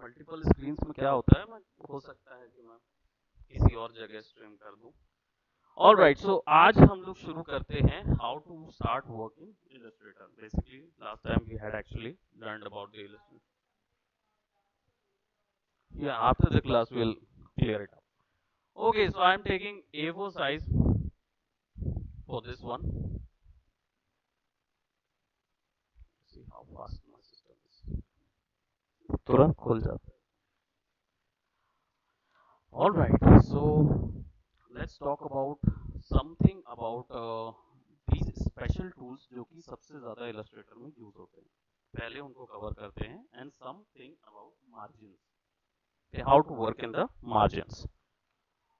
Multiple screens में क्या होता है, मैं हो सकता है कि मैं किसी और जगह स्ट्रीम कर दूं। ऑलराइट, सो आज हम लोग शुरू करते हैं how to start working illustrator. Basically last time we had actually learned about the illustrator. Yeah, after the class we'll clear it up. Okay, so I'm taking A4 size for this one. See how fast my system is. तुरंत खुल जाता है। All right, so let's talk about something about these special tools जो कि सबसे ज़्यादा Illustrator में use होते हैं। पहले उनको कवर करते हैं and something about margins. Okay, how to work in the margins.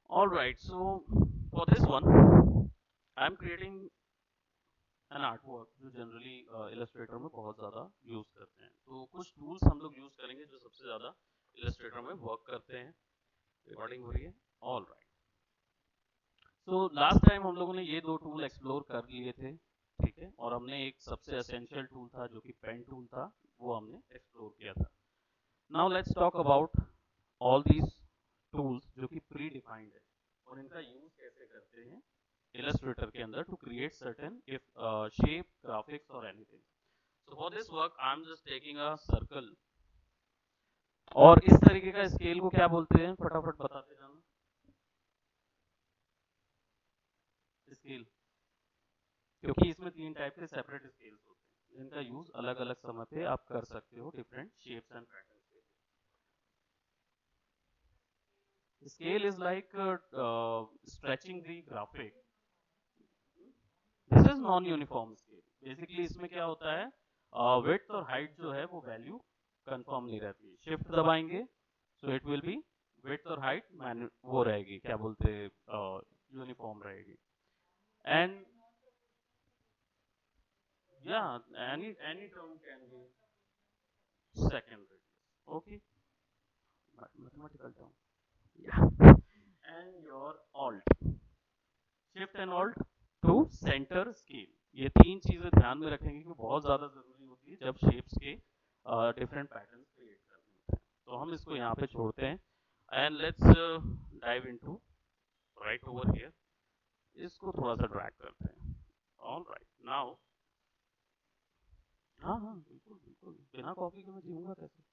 All right, so for this one, I'm creating an artwork जो जनरली इलस्ट्रेटर में बहुत ज़्यादा यूज करते हैं। तो कुछ टूल्स हम लोग यूज करेंगे जो सबसे ज़्यादा इलस्ट्रेटर में वर्क करते हैं। रिकॉर्डिंग हो रही है? All right. So last time हम लोगों ने ये दो टूल एक्सप्लोर कर लिए थे, ठीक है, और हमने एक सबसे एसेंशियल टूल था जो कि पेन टूल था, वो हमने एक्सप्लोर किया था। Now let's talk about all these tools जो कि प्री डिफाइंड है और इनका यूज कैसे करते हैं इलस्ट्रेटर के अंदर to create certain if shape, graphics और anything. So for this work I am just taking a circle, और इस तरीके का स्केल को क्या बोलते हैं, फटाफट बताते जाना। स्केल, क्योंकि इसमें तीन टाइप के सेपरेट स्केल्स होते हैं जिनका यूज अलग अलग समय पे आप कर सकते हो डिफरेंट शेप्स एंड पैटर्न्स के। Scale is like stretching the graphic. This is non uniform scale. Basically इसमें क्या होता है, विड्थ और हाइट जो है वो वैल्यू कंफर्म नहीं रहती। शिफ्ट दबाएंगे so it will B width और हाइट वो रहेगी, क्या बोलते हैं, यूनिफॉर्म रहेगी। And any term can be second radius, okay, but mathematical term, yeah. And your alt, shift and alt to center scale, ये तीन चीजें ध्यान में रखेंगे कि बहुत ज्यादा जरूरी होती है जब शेप्स के डिफरेंट पैटर्न्स क्रिएट करने होते हैं। तो हम इसको यहाँ पे छोड़ते हैं and let's dive into right over here. इसको थोड़ा सा ड्रैग करते हैं। ऑल राइट, नाउ हाँ हाँ बिल्कुल बिल्कुल, बिना कॉफी के मैं जीऊंगा कैसे।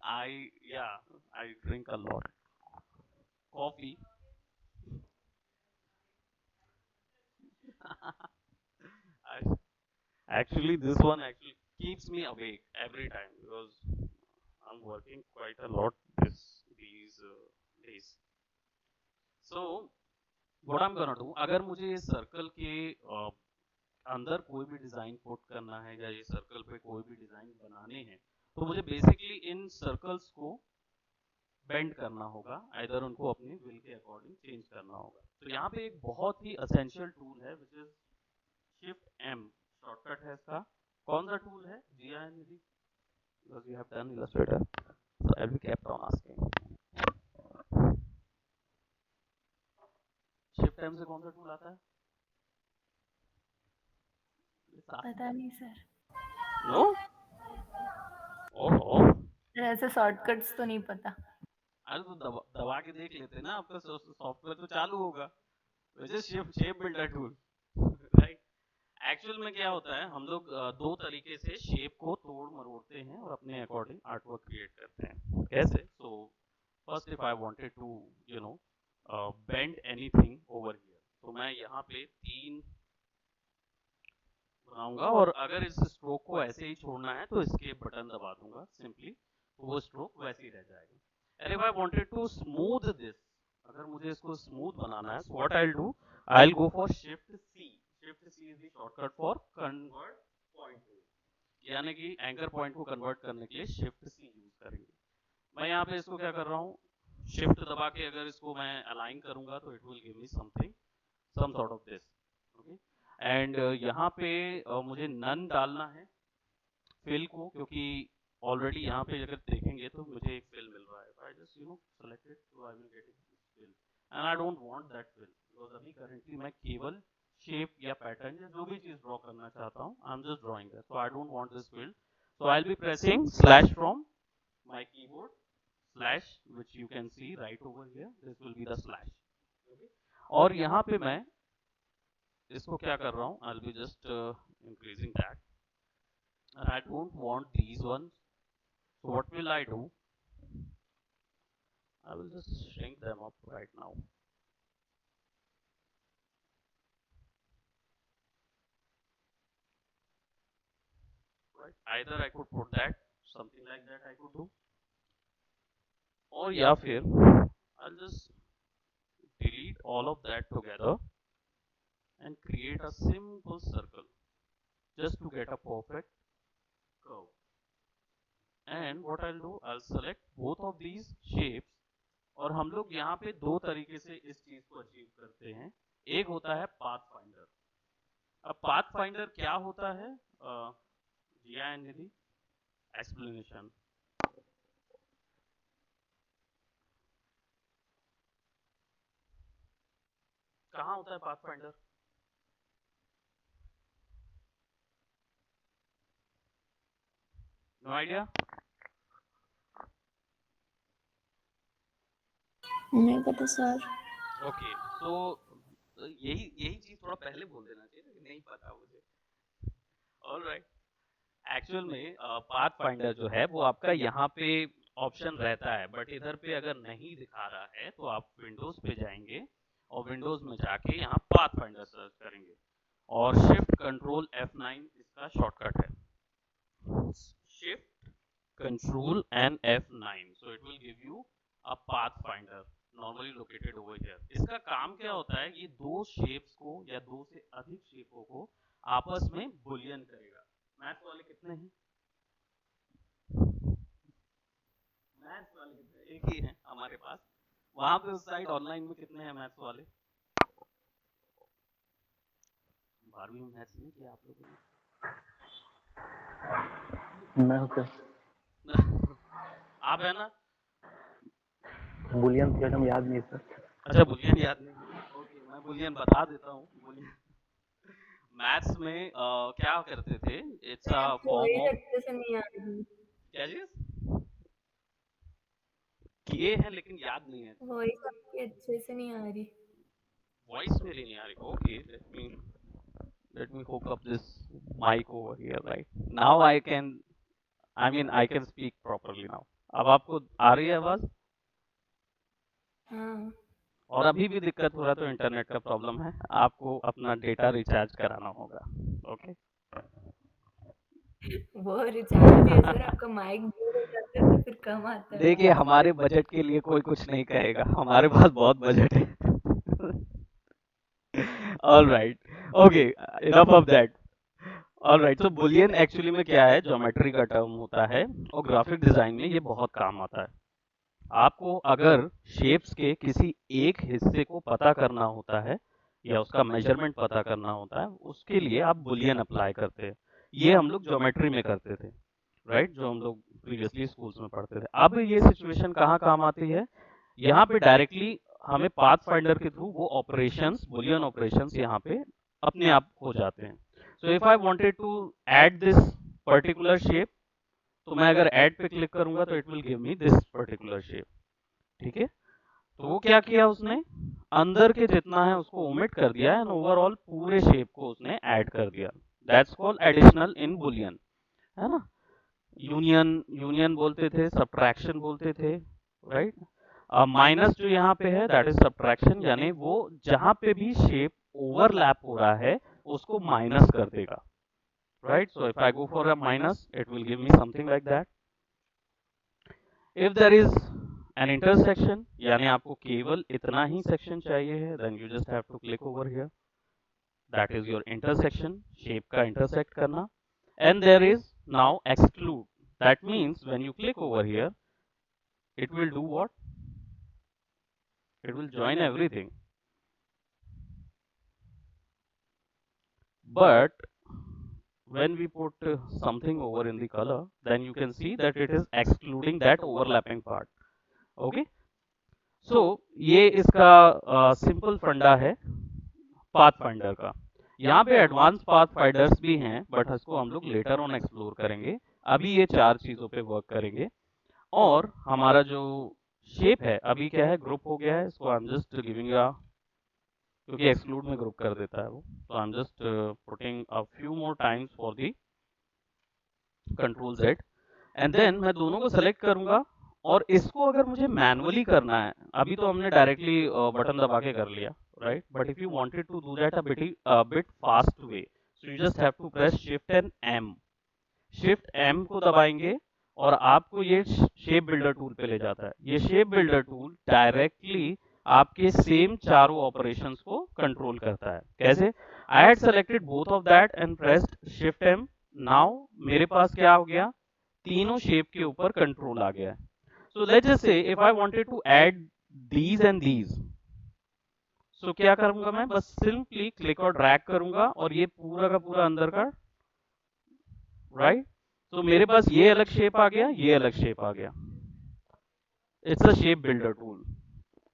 I drink a lot coffee. I, actually, this one actually keeps me awake every time because I'm working quite a lot these days. So what I'm gonna do, अगर मुझे इस सर्कल के अंदर कोई भी डिजाइन पुट करना है या ये सर्कल पे कोई भी डिजाइन बनाने हैं, तो मुझे बेसिकली इन सर्कल्स को बेंड करना होगा, आइदर उनको अपने विल के अकॉर्डिंग चेंज करना होगा। तो यहाँ पे एक बहुत ही एसेंशियल टूल है which is shift M, shortcut है इसका। कौन सा टूल है, जिया है Nidhi? because you have done illustrator, so I'll be kept on asking. Shift M से कौन सा टूल आता है? पता नहीं सर। नो, ओहो, ऐसे शॉर्टकट्स तो नहीं पता। अरे तो दबा के देख लेते ना, आपका सॉफ्टवेयर तो चालू होगा। वैसे shift shape builder tool, right. Actual में क्या होता है, हम लोग दो तरीके से शेप को तोड़ मरोड़ते हैं और अपने अकॉर्डिंग आर्टवर्क क्रिएट करते हैं। कैसे? So first if I wanted to you know bend anything over here, तो मैं यहाँ पे तीन बनाऊंगा और अगर इस स्ट्रोक को ऐसे ही छोड़ना है तो एस्केप बटन दबा दूंगा सिंपली, तो वो स्ट्रोक वैसे ही रह जाएगा। And if I wanted to smooth this, अगर मुझे इसको स्मूथ बनाना है, so what I will do, I will go for shift C. Shift C is the shortcut for convert point tool, यानी कि एंकर पॉइंट को कन्वर्ट करने के लिए शिफ्ट सी यूज करेंगे। मैं यहाँ पे इसको क्या कर रहा हूँ, शिफ्ट दबा के अगर इसको मैं अलाइन करूंगा तो it will give me something, some sort of this, okay. एंड यहाँ पे मुझे नन डालना है फिल को, क्योंकि ऑलरेडी यहाँ पे अगर देखेंगे तो मुझे एक फिल मिल रहा है। I just select it, so I will get it fill and I don't want that fill because अभी करंटली मैं केवल शेप या पैटर्न या जो भी चीज ड्रॉ करना चाहता हूँ, आई am just drawing that, so I don't want this field, so I'll be pressing slash from my keyboard, slash, which you can see right over here, this will be the slash, okay? और यहाँ पे मैं इसको क्या कर रहा हूँ, I'll be just increasing that, and I don't want these ones, so what will I do, I will just shrink them up right now. Right, either I could put that, something like that I could do, or या फिर I'll just delete all of that together and create a simple circle just to get a perfect curve. And what I'll do, I'll select both of these shapes, और हम लोग यहाँ पे दो तरीके से इस चीज को अचीव करते हैं। एक होता है पाथ फाइंडर। अब पाथ फाइंडर क्या होता है, जिया एंड निधि, एक्सप्लेनेशन। कहाँ होता है पाथ फाइंडर? No idea? नहीं पता सर। ओके, तो यही यही चीज थोड़ा पहले बोल देना चाहिए, लेकिन नहीं पता मुझे। ऑलराइट, एक्चुअल में पाथ फाइंडर जो है वो आपका यहाँ पे ऑप्शन रहता है, बट इधर पे अगर नहीं दिखा रहा है तो आप विंडोज पे जाएंगे और विंडोज में जाके यहाँ पाथ फाइंडर सर्च करेंगे और शिफ्ट कंट्रोल F9 इसका शॉर्टकट है, shift control and F9, so it will give you a path finder normally located over here. इसका काम क्या होता है, ये दो शेप्स को या दो से अधिक शेपों को आपस में बुलियन करेगा। मैथ्स वाले कितने हैं? मैथ्स वाले कितने? एक ही है हमारे पास। वहां पे उस साइड ऑनलाइन में कितने हैं मैथ्स वाले? 12वीं में मैथ्स नहीं किया आप लोगों ने? मैं हूँ सर। आप है ना? बुलियन थ्योरम याद नहीं सर। अच्छा, बुलियन याद नहीं? ओके, मैं बुलियन बता देता हूँ। बुलियन मैथ्स में क्या करते थे, इट्स अ फॉर्म ऑफ, अच्छे से नहीं आ रही। क्या चीज किए हैं लेकिन याद नहीं है। वॉइस आपकी अच्छे से नहीं आ रही। वॉइस मेरी नहीं आ रही? Okay, let me hook up this mic over here, right? Now I can speak properly now. अब आपको आ रही है आवाज? हाँ। और अभी भी दिक्कत हो रहा है तो इंटरनेट का प्रॉब्लम है, आपको अपना डेटा रिचार्ज कराना होगा। ओके, वो रिचार्ज है सर, आपका माइक दूर हो जाता है तो फिर कम आता है। देखिए हमारे बजट के लिए कोई कुछ नहीं कहेगा, हमारे पास बहुत बजट है। All right, okay, enough of that. All right, तो बुलियन एक्चुअली में क्या है, ज्योमेट्री का टर्म होता है और ग्राफिक डिजाइन में ये बहुत काम आता है। आपको अगर शेप्स के किसी एक हिस्से को पता करना होता है या उसका मेजरमेंट पता करना होता है, उसके लिए आप बुलियन अप्लाई करते हैं। ये हम लोग ज्योमेट्री में करते थे, राइट, जो हम लोग प्रीवियसली स्कूल्स में पढ़ते थे। अब ये सिचुएशन कहाँ काम आती है, यहाँ पे डायरेक्टली हमें पाथ फाइंडर के थ्रू वो ऑपरेशंस, बुलियन ऑपरेशंस यहाँ पे अपने आप हो जाते हैं। So if I wanted to add this particular shape, तो मैं अगर ऐड पे क्लिक करूंगा तो it will give me this particular shape. ठीक है, तो वो क्या किया उसने, अंदर के जितना है उसको ओमिट कर दिया एंड ओवरऑल पूरे शेप को उसने ऐड कर दिया। That's called additional in Boolean, है ना। यूनियन यूनियन बोलते थे, सब्ट्रैक्शन बोलते थे, राइट। माइनस जो यहाँ पे है दैट इज सब्ट्रैक्शन, यानी वो जहां पे भी शेप ओवरलैप हो रहा है उसको माइनस कर देगा, right? So if I go for a minus, it will give me something like that. If there is an intersection, यानी आपको केवल इतना ही सेक्शन चाहिए है, then you just have to click over here. That is your intersection, shape का intersect करना. And there is now exclude. That means when you click over here, it will do what? It will join everything. But when we put something over in the color, then you can see that it is excluding that overlapping part. Okay, so ये इसका simple फंडा है path finder का। यहाँ पे advance path finders भी हैं, but इसको हम लोग लेटर ऑन एक्सप्लोर करेंगे। अभी ये 4 चीजों पे वर्क करेंगे। और हमारा जो शेप है अभी क्या है, ग्रुप हो गया है, इसको I am just giving a, क्योंकि एक्सक्लूड में ग्रुप कर देता है वो, तो I am just putting a few more times for the control Z. And then मैं दोनों को सेलेक्ट करूंगा। और इसको अगर मुझे मैनुअली करना है, अभी तो हमने डायरेक्टली बटन दबा के कर लिया, right, but if you wanted to do that a bit fast way, so you just have to press shift and M. Shift M को दबाएंगे और आपको ये शेप बिल्डर टूल पे ले जाता है। ये शेप बिल्डर टूल डायरेक्टली आपके सेम चारों ऑपरेशंस को कंट्रोल करता है। कैसे? I had selected both of that and pressed shift M. Now मेरे पास क्या हो गया, तीनों शेप के ऊपर कंट्रोल आ गया है। So let's just say if I wanted to add these and these, so क्या करूंगा मैं, बस सिंपली क्लिक और ड्रैग करूंगा और ये पूरा का पूरा अंदर का, राइट। तो मेरे पास ये अलग शेप आ गया, ये अलग शेप आ गया। It's a shape builder tool,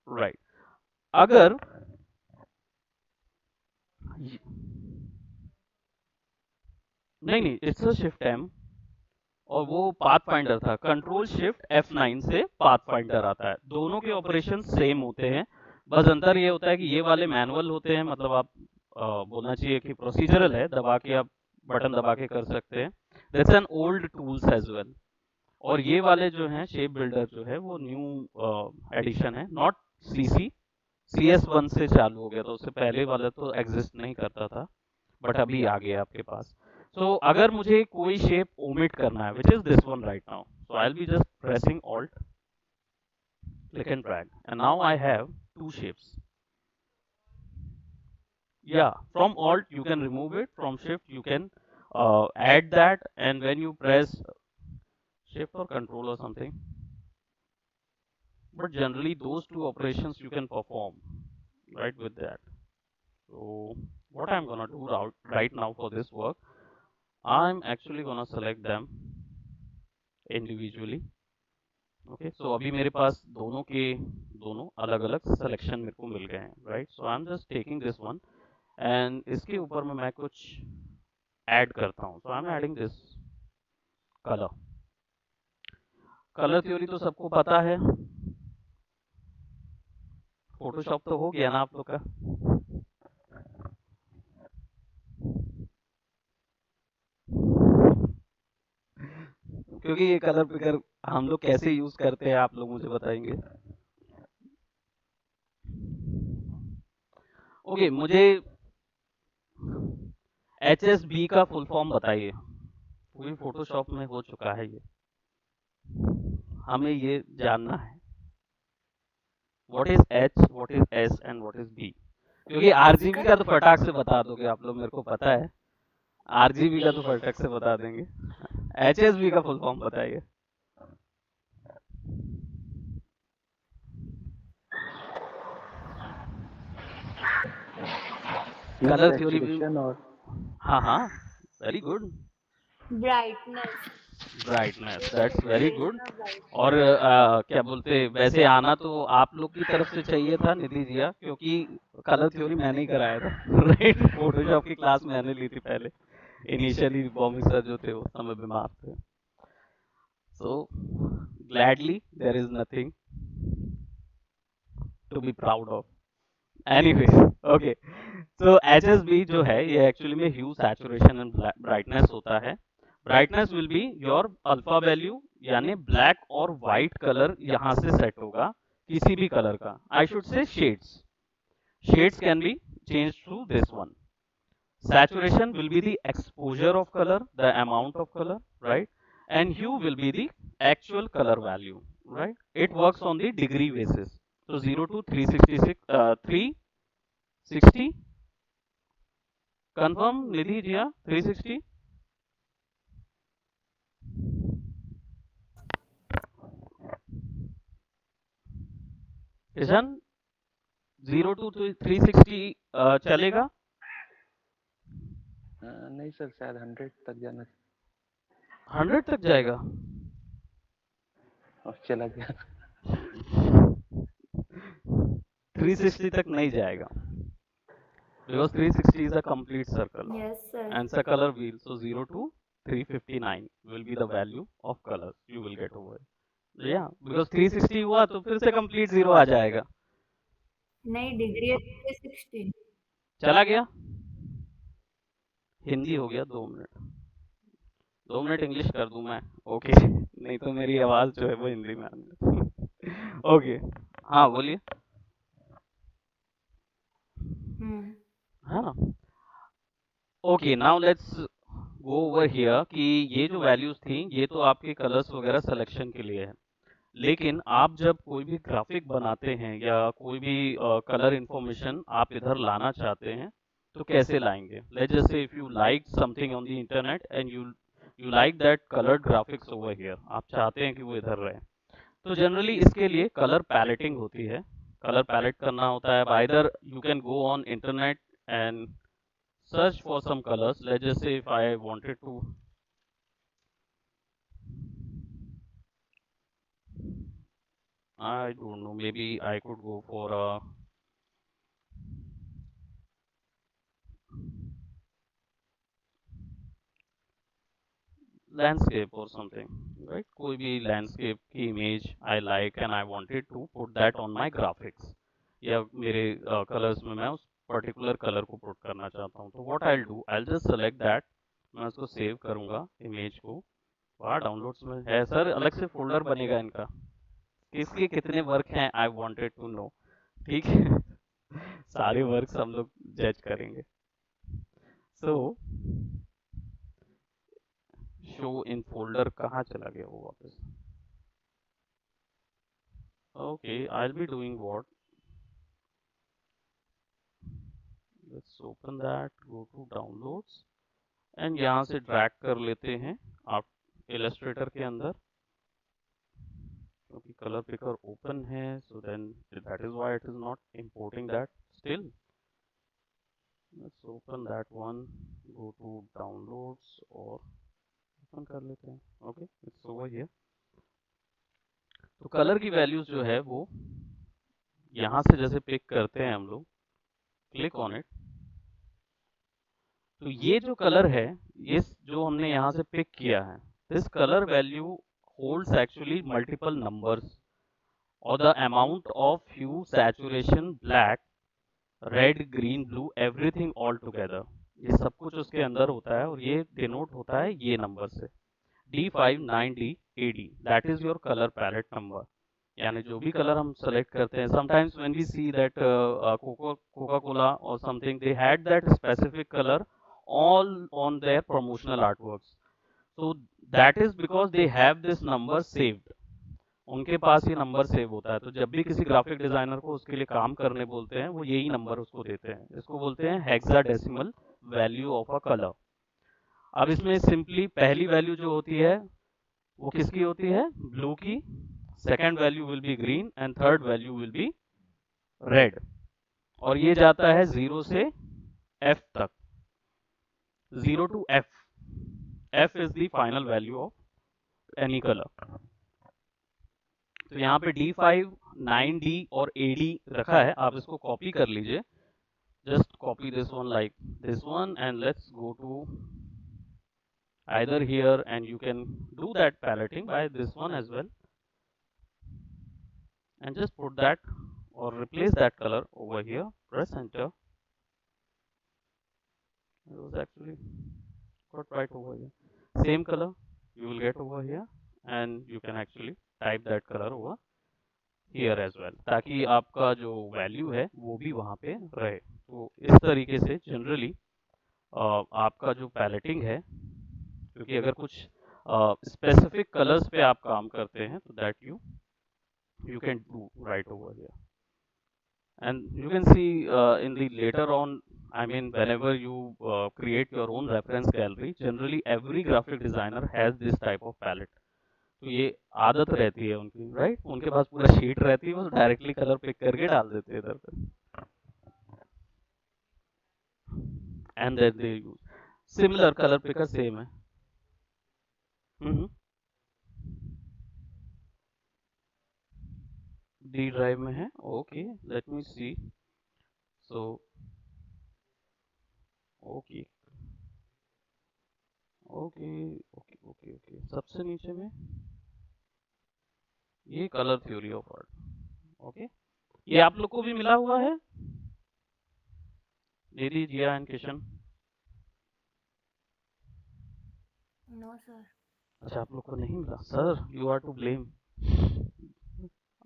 right. अगर नहीं नहीं, इट्स अ शिफ्ट एम, और वो पाथ फाइंडर था। कंट्रोल शिफ्ट F9 से पाथ फाइंडर आता है। दोनों के ऑपरेशन सेम होते हैं, बस अंतर ये होता है कि ये वाले मैनुअल होते हैं, मतलब आप बोलना चाहिए कि प्रोसीजरल है, दबा के आप बटन दबा के कर सकते हैं। That's an old tools as well. और ये वाले जो हैं शेप बिल्डर जो है वो न्यू एडिशन है, नॉट सीसी। CS1 से चालू हो गया था, उससे पहले वाला तो एग्जिस्ट नहीं करता था, बट अभी आ गया आपके पास। सो अगर मुझे कोई शेप ओमिट करना है, which is this one right now, so I will be just pressing alt, click and drag, and now I have two shapes. Yeah, from alt you can remove it, from shift you can add that, and when you press shift or control or something, but generally those two operations you can perform right with that. So what I'm gonna do right now for this work, I'm actually gonna select them individually. Okay, so अभी मेरे पास दोनों के दोनों अलग अलग selection मेरे को मिल गए हैं, right. So I am just taking this one, and इसके ऊपर में मैं कुछ ऐड करता हूँ। So I am adding this colour. Colour theory तो सबको पता है, फोटोशॉप तो हो गया ना आप लोग का। क्योंकि ये कलर पिकर हम लोग कैसे यूज करते हैं आप लोग मुझे बताएंगे। ओके, मुझे HSB का फुल फॉर्म बताइए। पूरी फोटोशॉप में हो चुका है ये, हमें ये जानना है। What is H, what is S and what is B? क्योंकि RGB का तो फटाक से बता दोगे आप लोग, मेरे को पता है। RGB का तो फटाक से बता देंगे। HSB का फुल फॉर्म बताइए। कलर थ्योरी में, और हाँ हाँ, very good. Brightness. Brightness, that's very good. Variation of brightness. और क्या बोलते, वैसे आना तो आप लोग की तरफ से चाहिए था निधि जिया, क्योंकि कलर थ्योरी मैंने ही कराया था राइट। फोटोशॉप की क्लास मैंने ली थी पहले, इनिशियली बॉम्बे सर जो थे वो समय बीमार थे। So gladly there is nothing to be proud of. Anyway, okay, तो HSB जो है ये एक्चुअली में ह्यू, सैचुरेशन एंड ब्राइटनेस होता है। Brightness will be your alpha value, यानी ब्लैक और व्हाइट कलर यहाँ से सेट होगा किसी भी कलर का। आई शुड से shades, shades can be change through this one. Saturation will be the exposure of color, the amount of color, right? And hue will be the actual color value, right? It works on the degree basis. So 0 to 366, 360. Confirm, Nidhi Jia, 360. Ishan, 0 to 360 चलेगा? नहीं sir, शायद 100 तक जाना। 100 तक जाएगा और चला गया। 360 तक नहीं जाएगा। because 360 is a complete circle Yes, sir. and it's a color wheel, so 0 to 359 will be the value of colors you will get over it. Yeah, because 360 हुआ तो फिर से complete 0 आ जाएगा. नहीं, डिग्री है 360. चला गया. हिंदी हो गया 2 मिनट. 2 मिनट इंग्लिश कर दूं मैं. ओके. नहीं तो मेरी आवाज जो है वो हिंदी में आनी. ओके. हाँ बोलिए. है ना. Okay, now let's go over here कि ये जो वैल्यूज थी ये तो आपके कलर्स वगैरह सिलेक्शन के लिए है. लेकिन आप जब कोई भी ग्राफिक बनाते हैं या कोई भी कलर इंफॉर्मेशन आप इधर लाना चाहते हैं तो कैसे लाएंगे. Let's just say if you like something on the internet and you like that coloured graphics over here, आप चाहते हैं कि वो इधर रहे, तो जनरली इसके लिए कलर पैलेटिंग होती है. कलर पैलेट करना होता है. Either you can go on internet and search for some colors. Let's just say if I wanted to I don't know, maybe I could go for a landscape or something, right? कोई भी landscape की image I like and I wanted to put that on my graphics या मेरे colors में मैं उस particular color को put करना चाहता हूँ. तो what I'll do, I'll just select that. मैं उसको save करूँगा image को. वहाँ downloads में है सर, अलग से folder बनेगा इनका. किसके कितने वर्क हैं आई वांटेड टू नो. ठीक है. सारे वर्क्स हम लोग जज करेंगे. सो शो इन फोल्डर कहाँ चला गया वो वापस. Okay, I will be doing what. Let's open that, go to downloads and यहाँ से ड्रैग कर लेते हैं आप इलस्ट्रेटर के अंदर, क्योंकि कलर पिकर ओपन है. So then that is why it is not importing that still. Let's open that one, go to downloads और ओपन कर लेते हैं. Okay, it's over here. तो कलर की वैल्यूज जो है वो यहाँ से जैसे पिक करते हैं हम लोग, क्लिक ऑन इट. तो ये जो कलर है, ये जो हमने यहाँ से पिक किया है, this colour value holds actually multiple numbers और the amount of hue, saturation, black, red, green, blue, everything all together. ये सब कुछ उसके अंदर होता है और ये डिनोट होता है ये नंबर से, D59DAD. That is your colour palette number. यानी जो भी कलर हम सेलेक्ट करते हैं, sometimes when we see that Coca Cola और something, they had that specific colour all on their promotional artworks. So that is because they have this number saved. उनके पास ये number save होता है. तो जब भी किसी ग्राफिक डिजाइनर को उसके लिए काम करने बोलते हैं, वो यही नंबर उसको देते हैं. इसको बोलते हैं hexadecimal value of a colour. अब इसमें सिंपली पहली वैल्यू जो होती है वो किसकी होती है, ब्लू की. Second value will be green and third value will be red. और ये जाता है 0 से F तक, 0 to F. F is the final value of any color. तो यहाँ पे D5, 9D और AD रखा है. आप इसको कॉपी कर लीजिए. just copy this one like this one and let's go to either here and you can do that paletting by this one as well and just put that or replace that color over here. Press enter. It was actually got right over here. Same color you will get over here and you can actually type that color over here as well, ताकि आपका जो value है वो भी वहाँ पे रहे. तो इस तरीके से जनरली आपका जो पैलेटिंग है, क्योंकि अगर कुछ स्पेसिफिक कलर्स पे आप काम करते हैं तो that you can do right over here. And you can see in the later on, I mean whenever you create your own reference gallery, generally every graphic designer has this type of palette. तो ये आदत रहती है उनकी, right. उनके पास पूरा sheet रहती है, वो डायरेक्टली कलर पिक करके डाल देते हैं इधर पे. And then they use similar colour picker. Same है. डी ड्राइव में है. Okay, let me see. So okay okay okay okay okay, सबसे नीचे में ये colour theory of art. Okay, ये आप लोग को भी मिला हुआ है, दीदी Jiya and Kishan? No sir. अच्छा, आप लोग को नहीं मिला? Sir you are to blame,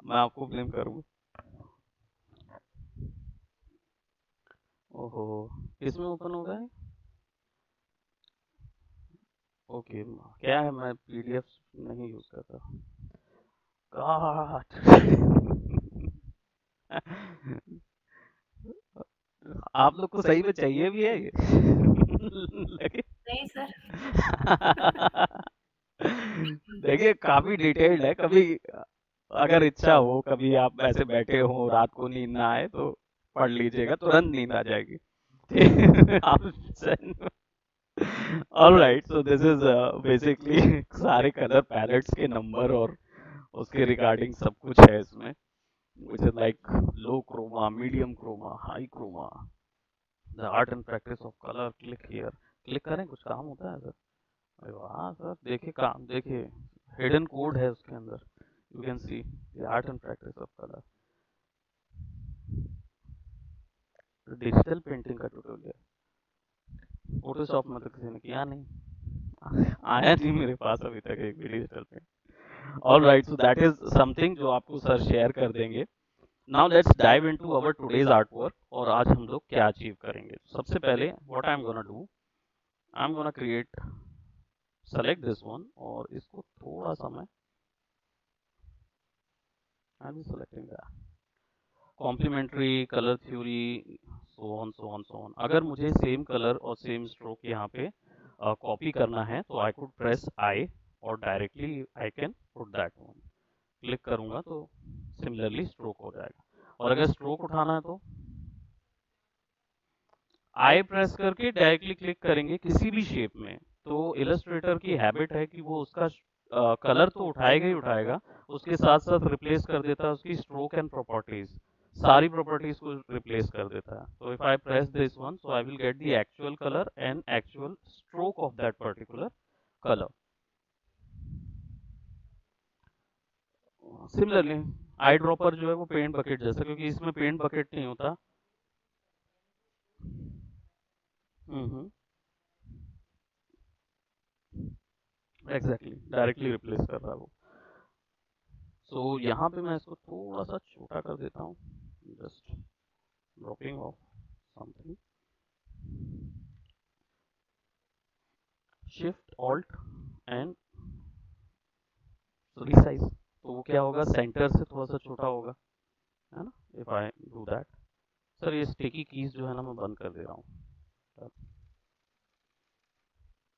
मैं आपको ब्लेम करूंगा। ओहो, किसमें ओपन होगा है? ओके, क्या है, मैं पीडीएफ नहीं यूज करता। गॉड आप लोग को सही में चाहिए भी है ये? लगे नहीं सर। देखिए काफी डिटेल्ड है, कभी अगर इच्छा हो, कभी आप ऐसे बैठे हो रात को नींद ना आए तो पढ़ लीजिएगा, तुरंत नींद आ जाएगी। आप all right, so this is basically सारे कलर पैलेट्स के नंबर और उसके रिगार्डिंग सब कुछ है इसमें, which is like low chroma, medium chroma, high chroma, the art and practice of color, click here। Click करें कुछ काम होता है सर? अरे वाह सर, देखिए काम, देखिए हिडन कोड है उसके अंदर, you can see the art and practice of colour. Digital painting का ट्यूटोरियल फोटोशॉप में तो किसी ने किया नहीं, आया नहीं मेरे पास अभी तक एक भी digital paint. All right, so that is something जो आपको सर शेयर कर देंगे। Now let's dive into our today's art work, और आज हम लोग क्या अचीव करेंगे। सबसे पहले what I am gonna do, I am gonna create, select this one, और इसको थोड़ा सा मैं, I am selecting that, complementary colour theory, so on so on so on. अगर मुझे सेम कलर और सेम स्ट्रोक यहाँ पे कॉपी करना है तो आई कुड प्रेस आई, और directly I can put that one. Click करूंगा तो सिमिलरली स्ट्रोक हो जाएगा, और अगर स्ट्रोक उठाना है तो आई प्रेस करके डायरेक्टली क्लिक करेंगे किसी भी शेप में। तो इलस्ट्रेटर की हैबिट है कि वो उसका कलर तो उठाएगा ही उठाएगा, उसके साथ साथ रिप्लेस कर देता है उसकी स्ट्रोक एंड प्रॉपर्टीज, सारी प्रॉपर्टीज को रिप्लेस कर देता है। तो if I press this one, so I will get the actual colour and actual stroke of that particular colour. Similarly eye dropper जो है वो पेंट बकेट जैसा, क्योंकि इसमें पेंट बकेट नहीं होता। एग्जैक्टली, डायरेक्टली रिप्लेस कर रहा है वो। सो यहाँ पे मैं इसको थोड़ा सा छोटा कर देता हूँ, just dropping of something, shift alt and resize, तो वो क्या होगा, सेंटर से थोड़ा सा छोटा होगा, है ना। If I do that, sir ये स्टिकी कीज जो है ना मैं बंद कर दे रहा हूँ।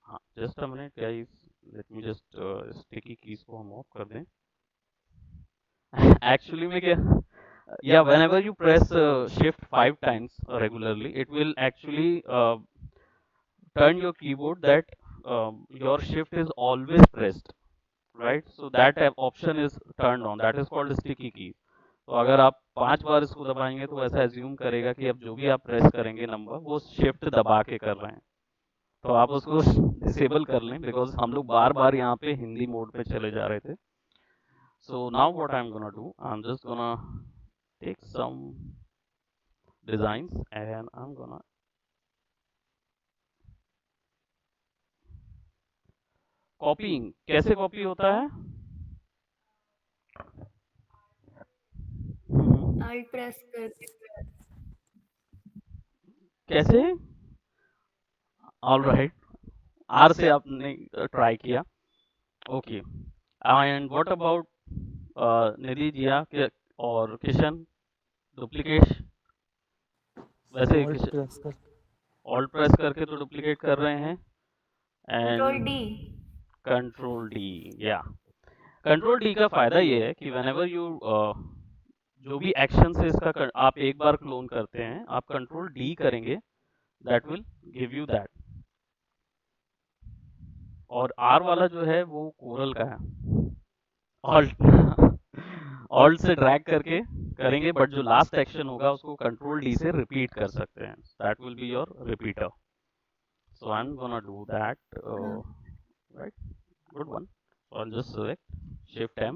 हाँ just a minute guys, late me just sticky keys को हम ऑफ कर दें। एक्चुअली में क्या, yeah, whenever you press shift 5 times regularly, it will actually turn your keyboard that your shift is always pressed, right? So that option is turned on, that is called sticky key। तो अगर आप 5 बार इसको दबाएंगे तो ऐसा assume करेगा कि अब जो भी आप प्रेस करेंगे नंबर वो शिफ्ट दबा के कर रहे हैं। तो आप उसको डिसेबल कर लें, बिकॉज हम लोग बार बार यहाँ पे हिंदी मोड पे चले जा रहे थे। So now what I am gonna do, I am just gonna take some designs and I'm gonna कॉपिंग। कैसे कॉपी होता है? आई प्रेस करके। कैसे? ऑल राइट, आर से आपने ट्राई किया, ओके। एंड व्हाट अबाउट निधि जिया और किशन, डुप्लीकेट? वैसे ऑल्ट प्रेस करके तो डुप्लीकेट कर रहे हैं, control and D. Control D, या कंट्रोल डी का फायदा ये है कि व्हेनेवर यू जो भी एक्शन से इसका आप एक बार क्लोन करते हैं, आप कंट्रोल डी करेंगे, that will give you that. और आर वाला जो है वो कोरल का है, ऑल्ट ऑल्ट से ड्रैग करके करेंगे, बट जो लास्ट एक्शन होगा उसको कंट्रोल डी से रिपीट कर सकते हैं, that will be your repeater. So I'm gonna do that. हाँ Right, good one. So I'll just select Shift M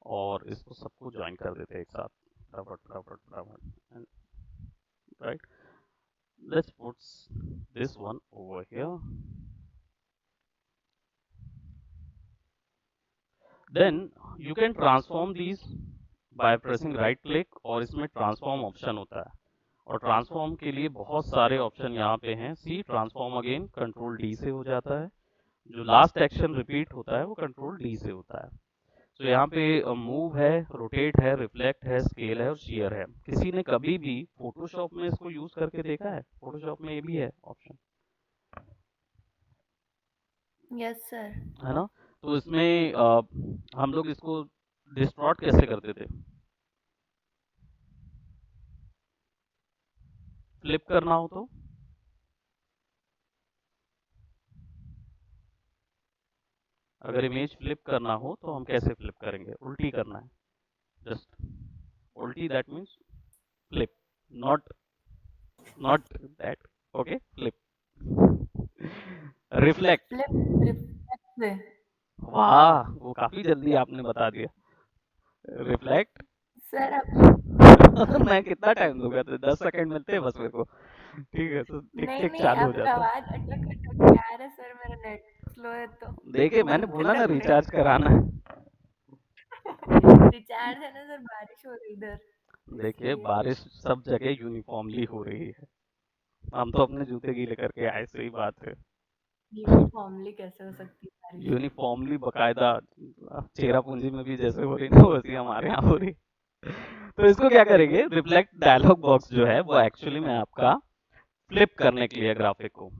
और इसको सबको ज्वाइन कर देते हैं एक साथ, फटाफट फटाफट फटाफट, and right, let's put this one over here. Then you can transform these by pressing right click, और इसमें ट्रांसफॉर्म ऑप्शन होता है, और ट्रांसफॉर्म के लिए बहुत सारे ऑप्शन यहाँ पे हैं। सी ट्रांसफॉर्म अगेन कंट्रोल डी से हो जाता है, जो लास्ट एक्शन रिपीट होता है वो कंट्रोल डी से होता है। तो यहाँ पे मूव है, रोटेट है, रिफ्लेक्ट है, स्केल है और शेयर है। किसी ने कभी भी फोटोशॉप में इसको यूज करके देखा है? फोटोशॉप में ये भी है ऑप्शन, यस सर। है ना? तो इसमें हम लोग इसको डिस्टॉर्ट कैसे करते थे? फ्लिप करना हो तो अगर इमेज फ्लिप करना हो तो हम कैसे फ्लिप करेंगे? उल्टी करना है, जस्ट उल्टी, that means flip, not not that, okay, flip. Reflect, reflect से। वाह, वो काफी जल्दी आपने बता दिया। रिफ्लेक्ट सर अब मैं कितना टाइम दूंगा? तो 10 सेकंड मिलते हैं बस मेरे को, ठीक है? तो टिक नहीं टिक नहीं, चालू हो आपका जाता है। आवाज अटक अटक के आ रहा है सर, मेरा नेट स्लो है तो देखिए, मैंने बोला ना कनेक्ट नहीं। रिचार्ज कराना है। रिचार्ज है ना सर, बारिश हो रही इधर देखिए, इसलिए। बारिश सब जगह यूनिफॉर्मली हो रही है, हम तो अपने जूते गीले करके आए, सही बात है। यूनिफॉर्मली कैसे हो सकती है बारिश? यूनिफॉर्मली बकायदा, चेरापूंजी में भी जैसे हो रही ना वैसे हमारे यहाँ हो रही। तो इसको क्या करेंगे? रिफ्लेक्ट डायलॉग बॉक्स जो है वो एक्चुअली में आपका फ्लिप करने के लिए ग्राफिक को।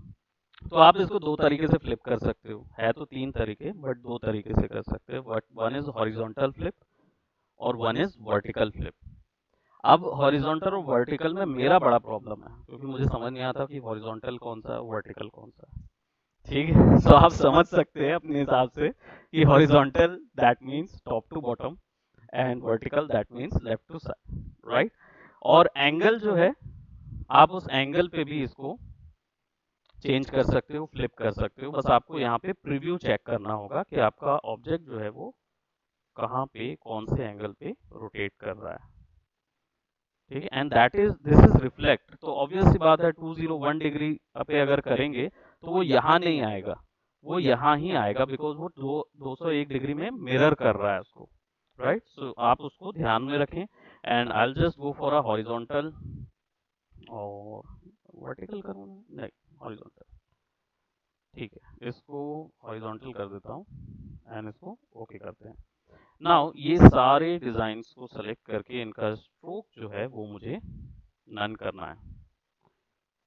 तो आप इसको दो तरीके से फ्लिप कर सकते हो, है तो तीन तरीके बट दो तरीके से कर सकते हो। But one is horizontal flip और वन इज वर्टिकल फ्लिप। अब हॉरिजॉन्टल और वर्टिकल में मेरा बड़ा प्रॉब्लम है, क्योंकि मुझे समझ नहीं आता कि हॉरिजॉन्टल कौन सा है, वर्टिकल कौन सा है। ठीक है, तो आप समझ सकते हैं अपने हिसाब से कि horizontal that means top to bottom and vertical that means left to side, right. और एंगल जो है, आप उस एंगल पे भी इसको चेंज कर सकते हो, फ्लिप कर सकते हो। बस आपको यहाँ पे प्रीव्यू चेक करना होगा कि आपका ऑब्जेक्ट जो है वो कहाँ पे, कौन से एंगल पे रोटेट कर रहा है, ठीक है। And that is, this is reflect. तो ऑब्वियस सी बात है 201 डिग्री पे अगर करेंगे तो वो यहाँ नहीं आएगा, वो यहाँ ही आएगा, बिकॉज वो 201 डिग्री में मिरर कर रहा है उसको, राइट। सो आप उसको ध्यान में रखें। And I just go for a horizontal, और वर्टिकल करूँ नहीं, हॉरिजॉन्टल, ठीक है, इसको हॉरिजॉन्टल कर देता हूँ एंड इसको ओके करते हैं। नाउ ये सारे डिजाइन्स को सेलेक्ट करके इनका स्ट्रोक जो है वो मुझे नन करना है,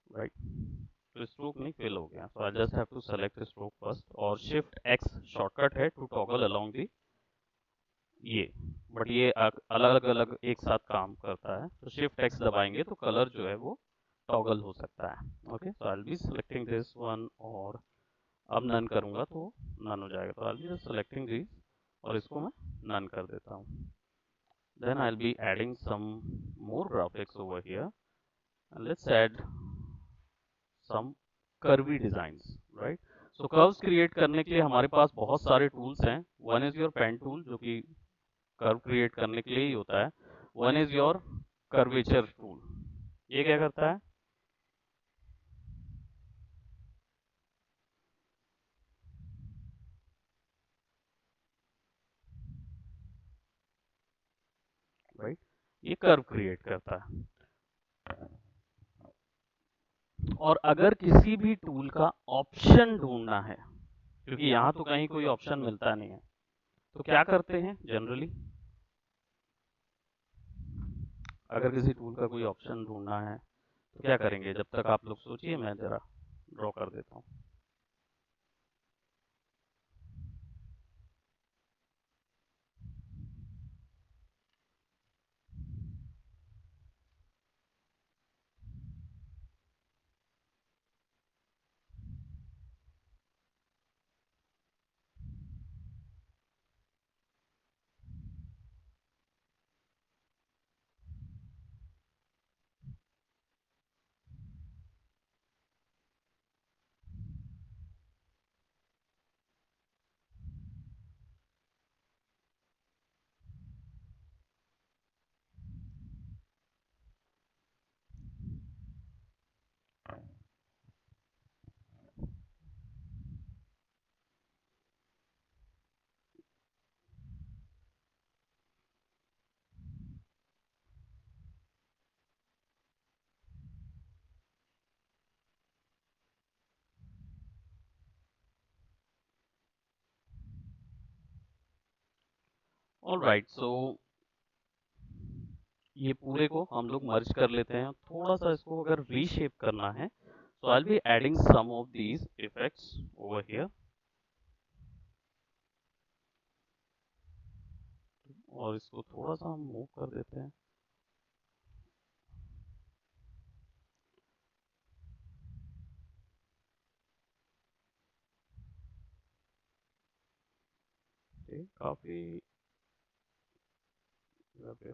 राइट। तो स्ट्रोक नहीं फिल हो गया, तो I just have to select stroke first, और शिफ्ट एक्स शॉर्टकट है टू टॉगल अलोंग दी ये, बट ये अलग अलग एक साथ काम करता है। तो शिफ्ट एक्स दबाएंगे तो कलर जो है वो टॉगल हो सकता है। Okay, so I will be selecting this one, और अब नन करूंगा तो नन हो जाएगा। तो आई will be just selecting this और इसको मैं नन कर देता हूँ। Then I'll be adding some more graphics over here, and let's add some curvy designs, right? So curves create करने के लिए हमारे पास बहुत सारे tools हैं। One is your pen tool जो कि curve create करने के लिए ही होता है। One is your curvature tool, ये क्या करता है? राइट, ये कर्व क्रिएट करता है। और अगर किसी भी टूल का ऑप्शन ढूंढना है, क्योंकि यहाँ तो कहीं कोई ऑप्शन मिलता नहीं है, तो क्या करते हैं जनरली? अगर किसी टूल का कोई ऑप्शन ढूंढना है तो क्या करेंगे? जब तक आप लोग सोचिए, मैं जरा ड्रॉ कर देता हूँ। ऑलराइट, सो ये पूरे को हम लोग मर्ज कर लेते हैं। थोड़ा सा इसको अगर रीशेप करना है, so I'll be adding some of these effects over here, और इसको थोड़ा सा हम मूव कर देते हैं। काफी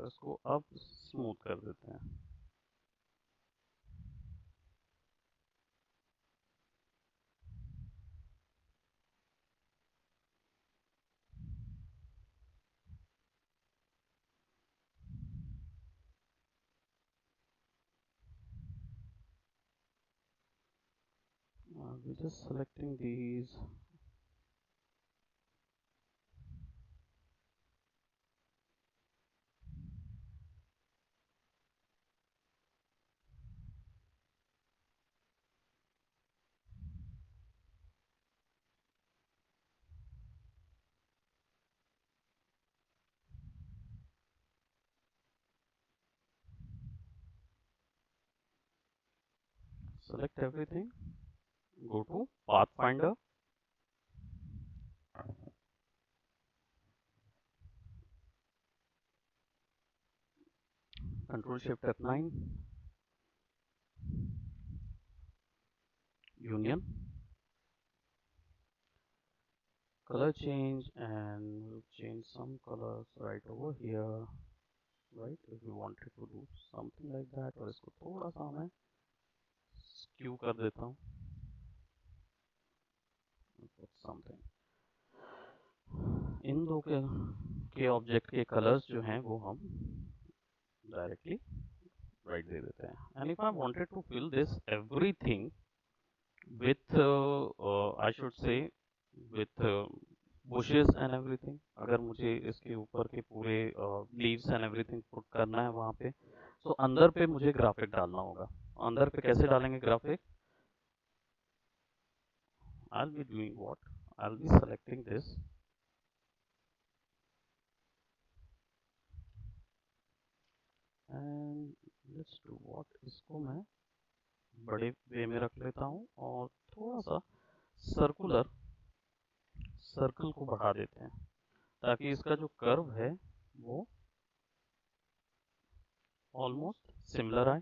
इसको अब स्मूथ कर देते हैं। We're just selecting these. Select everything, go to Pathfinder, Control Shift F9, Union, color change, and we'll change some colors right over here, right? If we wanted to do something like that, और इसको थोड़ा सा मैं skew कर देता हूँ, something. इन दो के ऑब्जेक्ट के कलर्स जो हैं वो हम डायरेक्टली राइट दे देते हैं। And if I wanted to fill this everything with I should say with bushes and everything, अगर मुझे इसके ऊपर के पूरे लीव्स एंड एवरीथिंग पुट करना है वहां पे, तो अंदर पे मुझे ग्राफिक डालना होगा। अंदर पे कैसे डालेंगे graphic? I'll be doing what? I'll be selecting this, and let's do what, इसको मैं बड़े वे में रख लेता हूँ और थोड़ा सा सर्कुलर सर्कल को बढ़ा देते हैं ताकि इसका जो कर्व है वो ऑलमोस्ट सिमिलर आए।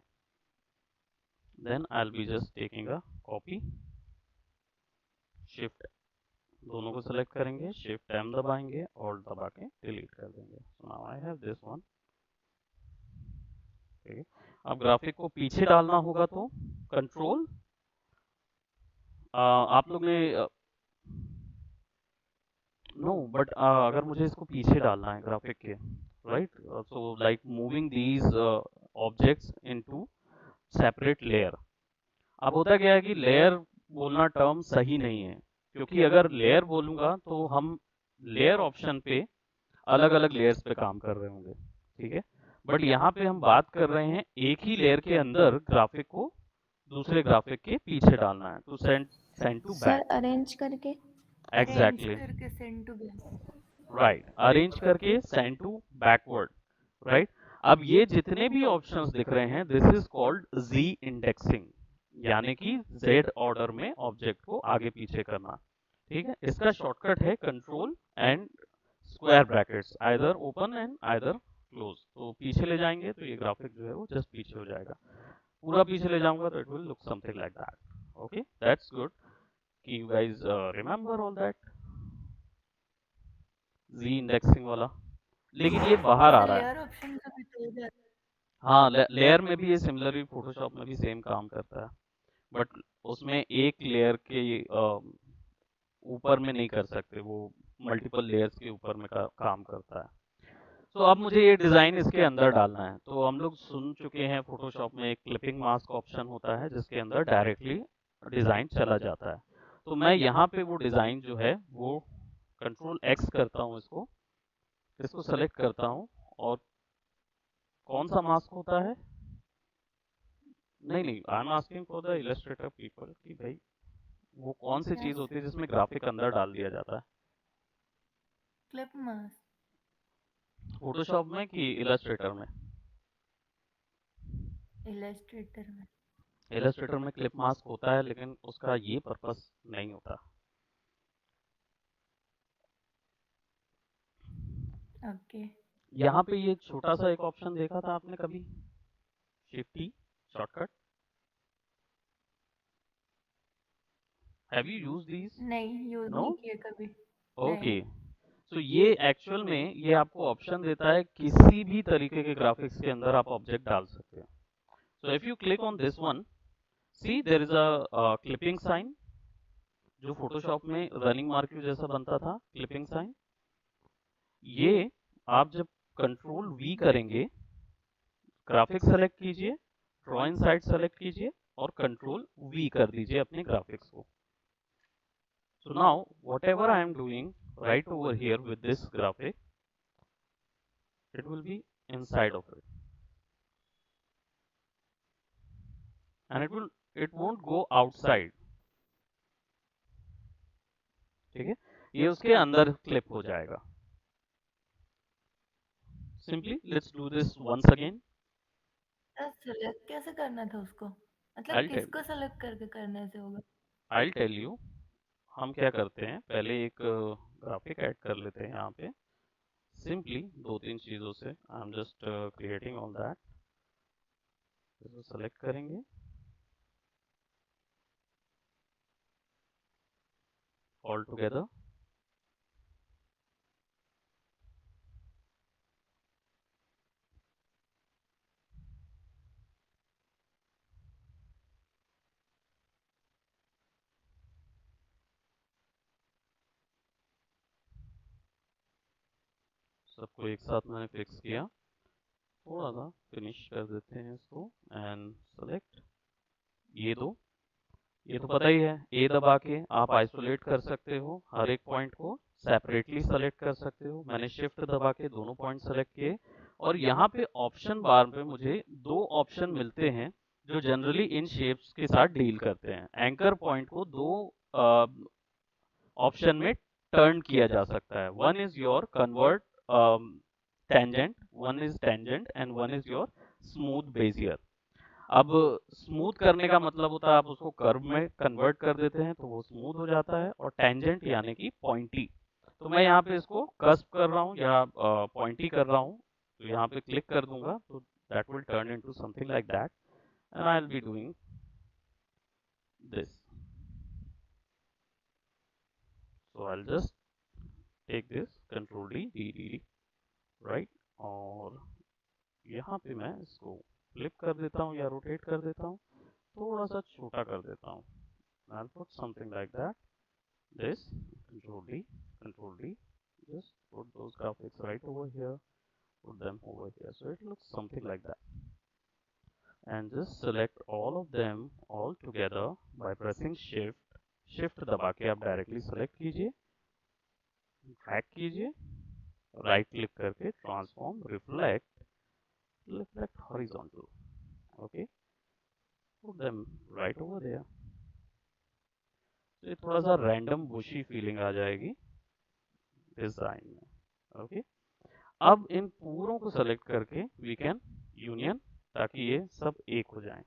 Then I will be just taking a copy, shift दोनों को सेलेक्ट करेंगे, शिफ्ट एम दबाएंगे और दबा के डिलीट कर देंगे। So now I have this one. अब ग्राफिक को पीछे डालना होगा तो कंट्रोल, आप लोग ने नो बट अगर मुझे इसको पीछे डालना है ग्राफिक के, right, so like moving these objects into separate layer. अब होता क्या है कि लेयर बोलना टर्म सही नहीं है, क्योंकि अगर लेयर बोलूंगा तो हम लेयर ऑप्शन पे अलग अलग लेयर्स पे काम कर रहे होंगे, ठीक है। बट यहाँ पे हम बात कर रहे हैं एक ही लेयर के अंदर ग्राफिक को दूसरे ग्राफिक के पीछे डालना है, तो send to sir back. Arrange करके एग्जैक्टली, करके send to back. Right, arrange करके सेंड टू बैकवर्ड, राइट। अब ये जितने भी ऑप्शंस दिख रहे हैं, this is called G indexing, यानी कि जेड ऑर्डर में ऑब्जेक्ट को आगे पीछे करना, ठीक है। इसका शॉर्टकट है control and square brackets, either open and either close. तो पीछे ले जाएंगे तो ये ग्राफिक जो है वो जस्ट पीछे हो जाएगा, पूरा पीछे ले जाऊंगा तो it will look something like that. Okay, that's good कि you guys remember all that G indexing वाला। लेकिन ये बाहर आ रहा है। लेयर ऑप्शन का भी तो इधर हाँ, लेयर में भी ये सिमिलरली फोटोशॉप में भी सेम काम करता है, बट उसमें एक लेयर के ऊपर में नहीं कर सकते, वो मल्टीपल लेयर्स के ऊपर में काम करता है। तो अब मुझे ये डिजाइन इसके अंदर डालना है। तो हम लोग सुन चुके हैं फोटोशॉप में एक क्लिपिंग मास्क ऑप्शन होता है जिसके अंदर डायरेक्टली डिजाइन चला जाता है। तो मैं यहाँ पे वो डिजाइन जो है वो कंट्रोल एक्स करता हूँ, इसको सेलेक्ट करता हूँ, और कौन सा मास्क होता है? नहीं, I am asking for the Illustrator people कि भाई वो कौन सी चीज होती है जिसमें ग्राफिक अंदर डाल दिया जाता है? Clip mask. फोटोशॉप में कि इलस्ट्रेटर में? इलस्ट्रेटर में। इलस्ट्रेटर में क्लिप मास्क होता है, लेकिन उसका ये पर्पस नहीं होता। ओके। यहाँ पे ये छोटा सा एक ऑप्शन देखा था आपने कभी, shifty shortcut? Have you used these? नहीं, यूज नो? नहीं किया कभी। ओके। नहीं। तो ये एक्चुअल में ये आपको ऑप्शन देता है किसी भी तरीके के ग्राफिक्स के अंदर आप ऑब्जेक्ट डाल सकते हैं। So if you click on this one, see there is a clipping sign, जो फोटोशॉप में रनिंग मार्क्यू जैसा बनता था, क्लिपिंग साइन। ये आप जब कंट्रोल वी करेंगे, ग्राफिक्स सेलेक्ट कीजिए, ड्रॉ इनसाइड सेलेक्ट कीजिए और कंट्रोल वी कर दीजिए अपने ग्राफिक्स को। So now whatever I am doing right over here with this graphic, it will be inside of it, and it won't go outside. ठीक है, ये उसके अंदर क्लिप हो जाएगा। Simply let's do this once again. Select कैसे करना था उसको? मतलब I'll tell किसको सेलेक्ट करके करने से होगा? I'll tell you। हम क्या करते हैं, पहले एक ग्राफिक ऐड कर लेते हैं यहाँ पे, सिंपली दो तीन चीजों से। आई am just creating on that. इसको सेलेक्ट करेंगे, ऑल टुगेदर, सबको एक साथ मैंने फिक्स किया। थोड़ा सा फिनिश कर देते हैं इसको एंड सेलेक्ट ये दो। ये तो पता ही है, ए दबा के आप आइसोलेट कर सकते हो, हर एक पॉइंट को सेपरेटली सेलेक्ट कर सकते हो। मैंने शिफ्ट दबा के दोनों पॉइंट सेलेक्ट किए, और यहाँ पे ऑप्शन बार पे मुझे दो ऑप्शन मिलते हैं जो जनरली इन शेप्स के साथ डील करते हैं। एंकर पॉइंट को दो ऑप्शन में टर्न किया जा सकता है। One is your convert tangent, one is tangent and one is your smooth Bezier. अब स्मूथ करने का मतलब होता है आप उसको कर्व में कन्वर्ट कर देते हैं तो वो स्मूथ हो जाता है, और टेंजेंट यानी कि पॉइंटी। तो मैं यहाँ पे इसको कस्प कर रहा हूँ या पॉइंटी कर रहा हूँ, तो यहाँ पे क्लिक कर दूंगा तो that will turn into something like that, and I will be doing this. So I will just take this, control D, D D D, right, और यहाँ पे मैं इसको फ्लिप कर देता हूँ या रोटेट कर देता हूँ, थोड़ा सा छोटा कर देता हूँ। I'll put something like that. This, control D, just put those graphics right over here, put them over here. So it looks something like that. And just select all of them all together by pressing Shift. Shift दबा के आप directly select कीजिए, drag कीजिए, right click करके transform, reflect horizontal. Okay, put them right over there. तो ये थोड़ा सा रैंडम बुशी फीलिंग आ जाएगी डिजाइन में। ओके, अब इन पूरों को सेलेक्ट करके वी कैन यूनियन, ताकि ये सब एक हो जाएं।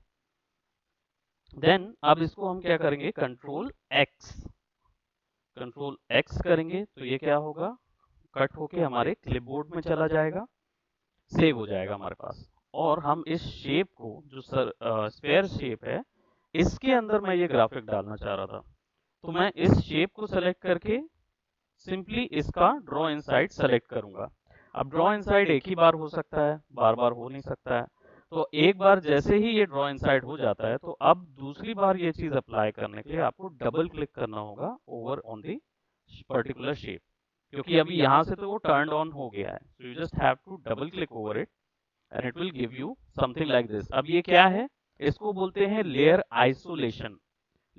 देन अब इसको हम क्या करेंगे, कंट्रोल एक्स करेंगे तो ये क्या होगा, कट होके हमारे क्लिपबोर्ड में चला जाएगा, सेव हो जाएगा हमारे पास। और हम इस शेप को, जो स्फेयर शेप है, इसके अंदर मैं ये ग्राफिक डालना चाह रहा था, तो मैं इस शेप को सेलेक्ट करके सिंपली इसका ड्रॉ इनसाइड सेलेक्ट करूंगा। अब ड्रॉ इनसाइड एक ही बार हो सकता है, बार बार हो नहीं सकता है। तो एक बार जैसे ही ये ड्रॉ इनसाइड हो जाता है, तो अब दूसरी बार ये चीज अप्लाई करने के लिए आपको डबल क्लिक करना होगा over on the particular shape, क्योंकि अभी यहां से तो वो टर्न ऑन हो गया है। So you just have to double click over it and it will give you something like this. अब ये क्या है, इसको बोलते हैं लेयर आइसोलेशन।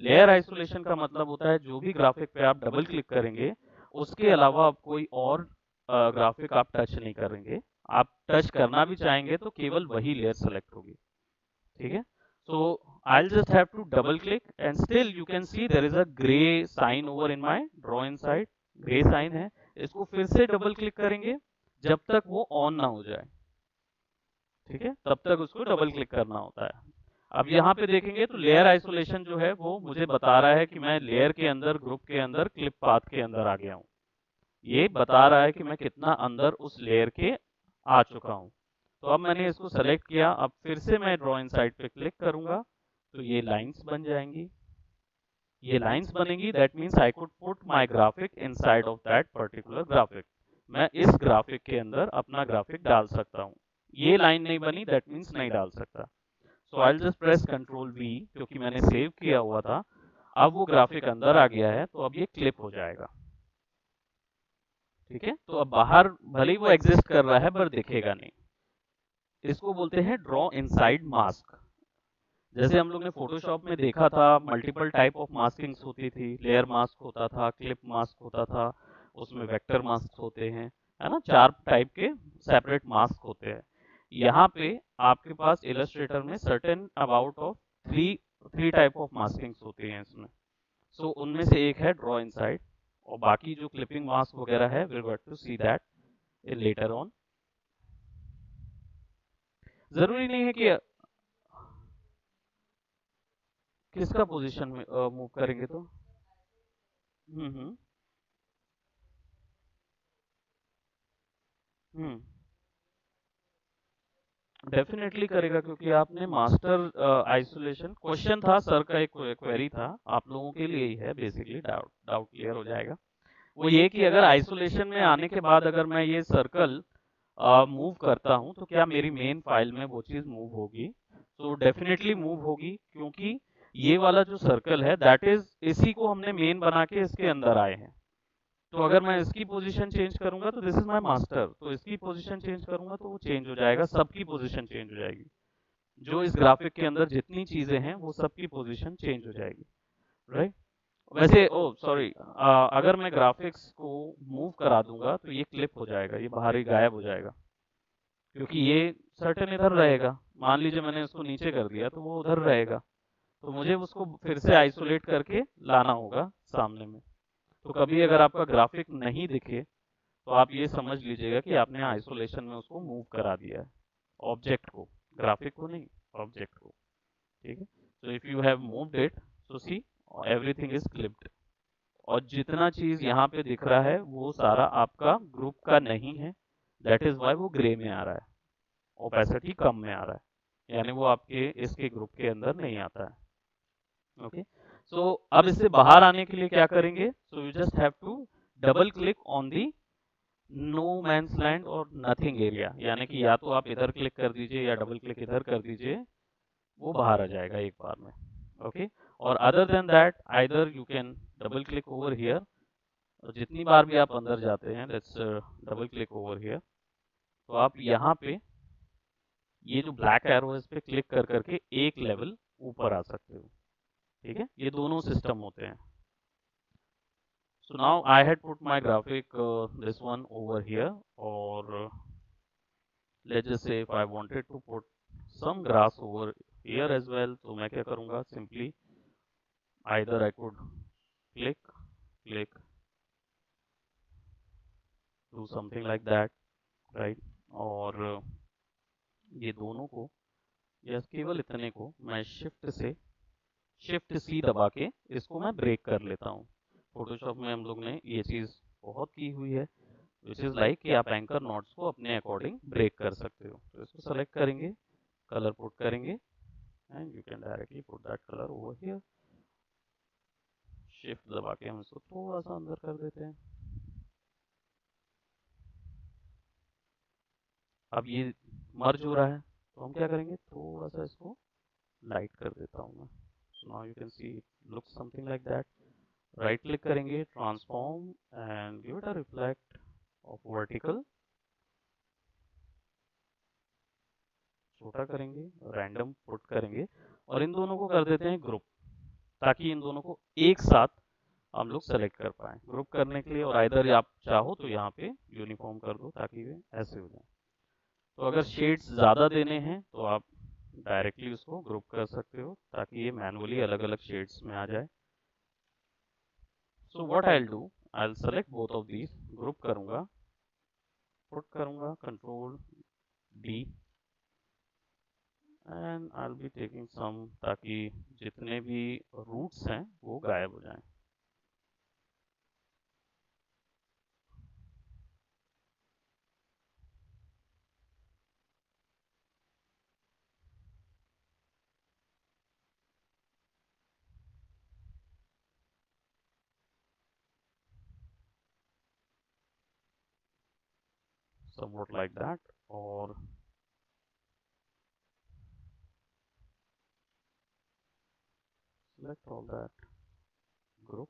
लेयर आइसोलेशन का मतलब होता है जो भी ग्राफिक पे आप डबल क्लिक करेंगे उसके अलावा आप कोई और ग्राफिक आप टच नहीं करेंगे। आप टच करना भी चाहेंगे तो केवल वही लेयर सेलेक्ट होगी। ठीक है, सो I'll just have to double click and still you can see there is a gray sign over in my draw inside, grey sign है। इसको फिर से डबल क्लिक करेंगे जब तक वो ऑन ना हो जाए, ठीक है, तब तक उसको डबल क्लिक करना होता है। अब यहाँ पे देखेंगे तो लेयर आइसोलेशन जो है वो मुझे बता रहा है कि मैं लेयर के अंदर, ग्रुप के अंदर, क्लिप पाथ के अंदर आ गया हूँ। ये बता रहा है कि मैं कितना अंदर उस लेयर के आ चुका हूँ। तो अब मैंने इसको सेलेक्ट किया, अब फिर से मैं ड्रॉ इनसाइड पे क्लिक करूंगा तो ये लाइंस बन जाएंगी। ये लाइंस बनेंगी, that means I could put my graphic inside of that particular graphic. मैं इस ग्राफिक के अंदर अपना ग्राफिक डाल सकता हूँ। ये लाइन नहीं बनी, दैट मीन्स नहीं डाल सकता। So I just press control V, क्योंकि मैंने सेव किया हुआ था। अब वो ग्राफिक अंदर आ गया है तो अब ये क्लिप हो जाएगा। ठीक है, तो अब बाहर भले ही वो एग्जिस्ट कर रहा है पर दिखेगा नहीं। इसको बोलते हैं ड्रॉ इनसाइड मास्क। जैसे हम लोग ने फोटोशॉप में देखा था, मल्टीपल टाइप ऑफ मास्किंग्स होती थी। लेयर मास्क होता था, क्लिप मास्क होता था, उसमें वेक्टर मास्क होते हैं, है ना, 4 टाइप के सेपरेट मास्क होते हैं। यहाँ पे आपके पास इलस्ट्रेटर में certain about of three three type of maskings होती हैं इसमें। सो उनमें से एक है ड्रॉ इनसाइड, और बाकी जो क्लिपिंग मास्क वगैरह है will get to see that in later on. जरूरी नहीं है कि किसका पोजीशन में मूव करेंगे तो। हम्म। हम्म। डेफिनेटली करेगा, क्योंकि आपने मास्टर आइसोलेशन, क्वेश्चन था सर का, एक क्वेरी था आप लोगों के लिए ही है बेसिकली, डाउट डाउट क्लियर हो जाएगा। वो ये कि अगर आइसोलेशन में आने के बाद अगर मैं ये सर्कल मूव करता हूं तो क्या मेरी मेन फाइल में वो चीज मूव होगी? तो डेफिनेटली मूव होगी, क्योंकि ये वाला जो सर्कल है दैट इज, इसी को हमने मेन बना के इसके अंदर आए हैं। तो अगर मैं इसकी पोजीशन चेंज करूंगा तो दिस इज माय मास्टर, तो इसकी पोजीशन चेंज करूंगा तो वो चेंज हो जाएगा, सबकी पोजीशन चेंज हो जाएगी। जो इस ग्राफिक के अंदर जितनी चीजें हैं वो सबकी पोजीशन चेंज हो जाएगी, राइट। वैसे ओ सॉरी, अगर मैं ग्राफिक्स को मूव करा दूंगा तो ये क्लिप हो जाएगा, ये बाहर ही गायब हो जाएगा, क्योंकि ये सर्टेन इधर रहेगा। मान लीजिए मैंने इसको नीचे कर दिया तो वो उधर रहेगा, तो मुझे उसको फिर से आइसोलेट करके लाना होगा सामने में। तो कभी अगर आपका ग्राफिक नहीं दिखे तो आप ये समझ लीजिएगा कि आपने आइसोलेशन में उसको मूव करा दिया है, ऑब्जेक्ट को, ग्राफिक को नहीं, ऑब्जेक्ट को। ठीक है, सो if you have moved it, so see everything is clipped, और जितना चीज यहाँ पे दिख रहा है वो सारा आपका ग्रुप का नहीं है, दैट इज वाई वो ग्रे में आ रहा है, ओपेसिटी कम में आ रहा है, यानी वो आपके इसके ग्रुप के अंदर नहीं आता है। ओके, सो अब इससे बाहर आने के लिए क्या करेंगे? So you just have to double click on the no man's land और नथिंग एरिया, यानी कि या तो आप इधर क्लिक कर दीजिए या डबल क्लिक इधर कर दीजिए, वो बाहर आ जाएगा एक बार में। ओके, और other than that either you can double click over here, जितनी बार भी आप अंदर जाते हैं, let's double click over here, तो आप यहाँ पे ये जो ब्लैक एरो है इस पे क्लिक कर करके एक लेवल ऊपर आ सकते हो। ठीक है, ये दोनों सिस्टम होते हैं। So now I had put my graphic, this one over here, or let's just say if I wanted to put some grass over here as well, तो मैं क्या करूँगा? Simply either I could click, click, do something like that, right? और ये दोनों को या केवल इतने को मैं शिफ्ट सी दबा के इसको मैं ब्रेक कर लेता हूँ। फोटोशॉप में हम लोग ने ये चीज़ बहुत की हुई है, विच इज लाइक कि आप एंकर नोट्स को अपने अकॉर्डिंग ब्रेक कर सकते हो। तो इसको सेलेक्ट करेंगे, कलर पुट करेंगे, and you can directly put that colour over here. Shift दबा के हम इसको थोड़ा सा अंदर कर देते हैं। अब ये मर्ज हो रहा है तो हम क्या करेंगे, थोड़ा सा इसको लाइट कर देता हूँ मैं। So now you can see look something like that. Right click करेंगे, transform, and give it a reflect of vertical, छोटा करेंगे, रैंडम पुट करेंगे, और इन दोनों को कर देते हैं ग्रुप, ताकि इन दोनों को एक साथ हम लोग सेलेक्ट कर पाए ग्रुप करने के लिए। और इधर आप चाहो तो यहाँ पे यूनिफॉर्म कर दो ताकि वे ऐसे हो जाए। तो अगर शेड्स ज़्यादा देने हैं तो आप डायरेक्टली उसको ग्रुप कर सकते हो ताकि ये मैनुअली अलग अलग शेड्स में आ जाए। So what I will do, I will select both of these, group करूंगा, पुट करूँगा control D and I will be taking some, ताकि जितने भी रूट्स हैं वो गायब हो जाएं। somewhat like that, or select all that group,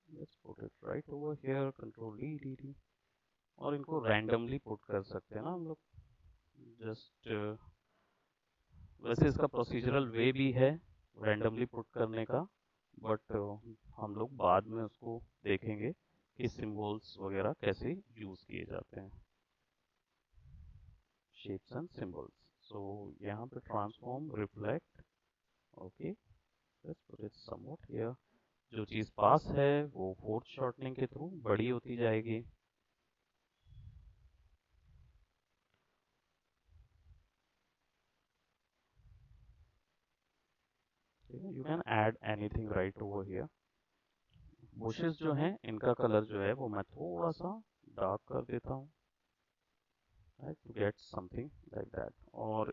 let's put it right over here, control D, और इनको रैंडमली पुट कर सकते हैं ना हम लोग, जस्ट वैसे इसका प्रोसीजरल वे भी है रैंडमली पुट करने का, बट हम लोग बाद में उसको देखेंगे कि सिंबल्स वगैरह कैसे यूज किए जाते हैं, शेप्स एंड सिंबल्स। सो यहाँ पे transform reflect, okay, let's put it somewhat here. जो चीज़ पास है वो फोर्थ शॉर्टनिंग के थ्रू बड़ी होती जाएगी। You can add anything right over here. Bushes जो हैं इनका कलर जो है वो मैं थोड़ा सा डार्क कर देता हूँ, to get something like that, और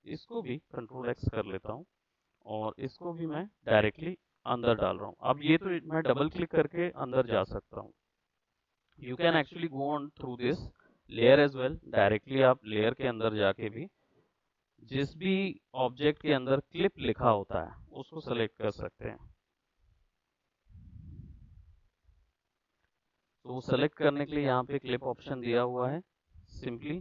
इसको भी कंट्रोल एक्स कर लेता हूँ, और इसको भी मैं डायरेक्टली अंदर डाल रहा हूँ। अब ये तो मैं डबल क्लिक करके अंदर जा सकता हूँ। You can actually go on through this layer as well, directly आप लेयर के अंदर जाके भी जिस भी ऑब्जेक्ट के अंदर क्लिप लिखा होता है उसको सेलेक्ट कर सकते हैं। तो सेलेक्ट करने के लिए यहाँ पे क्लिप ऑप्शन दिया हुआ है, सिंपली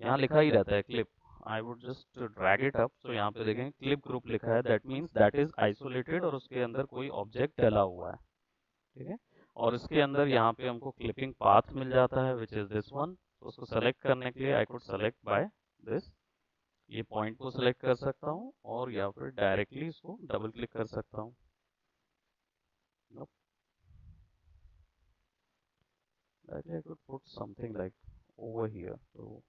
यहाँ लिखा ही रहता है clip, I would just drag it up. तो यहाँ पे देखें क्लिप ग्रुप लिखा है, that means that is isolated और उसके अंदर कोई ऑब्जेक्ट डला हुआ है, ठीक है। और इसके अंदर यहाँ पे हमको क्लिपिंग पाथ मिल जाता है विच इज दिस वन। तो उसको सेलेक्ट करने के लिए I could select by this, ये पॉइंट को सेलेक्ट कर सकता हूँ और या फिर डायरेक्टली इसको डबल क्लिक कर सकता हूँ। I could put something like over here, तो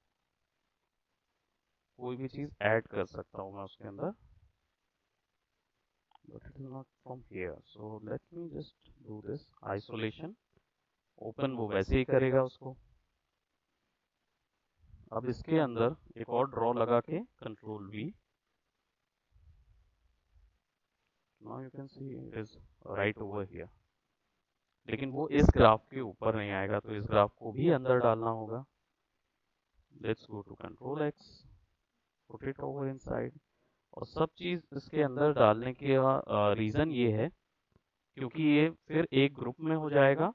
कोई भी चीज ऐड कर सकता हूँ मैं उसके अंदर, but it is not from here, so let me just do this isolation, open वो वैसे ही करेगा उसको। अब इसके अंदर एक और ड्रॉ लगा के control V, now you can see it is right over here, लेकिन वो इस ग्राफ के ऊपर नहीं आएगा, तो इस ग्राफ को भी अंदर डालना होगा। Let's go to control X, put it over inside, और सब चीज इसके अंदर डालने की रीजन ये है क्योंकि ये फिर एक ग्रुप में हो जाएगा।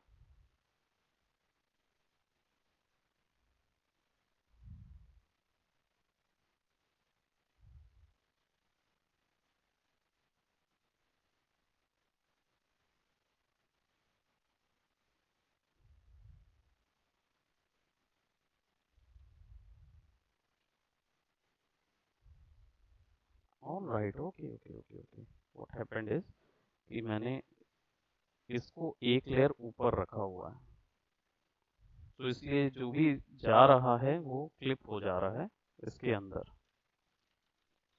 Alright, okay okay okay okay, what happened is कि मैंने इसको एक लेयर ऊपर रखा हुआ है, तो इसलिए जो भी जा रहा है वो क्लिप हो जा रहा है इसके अंदर।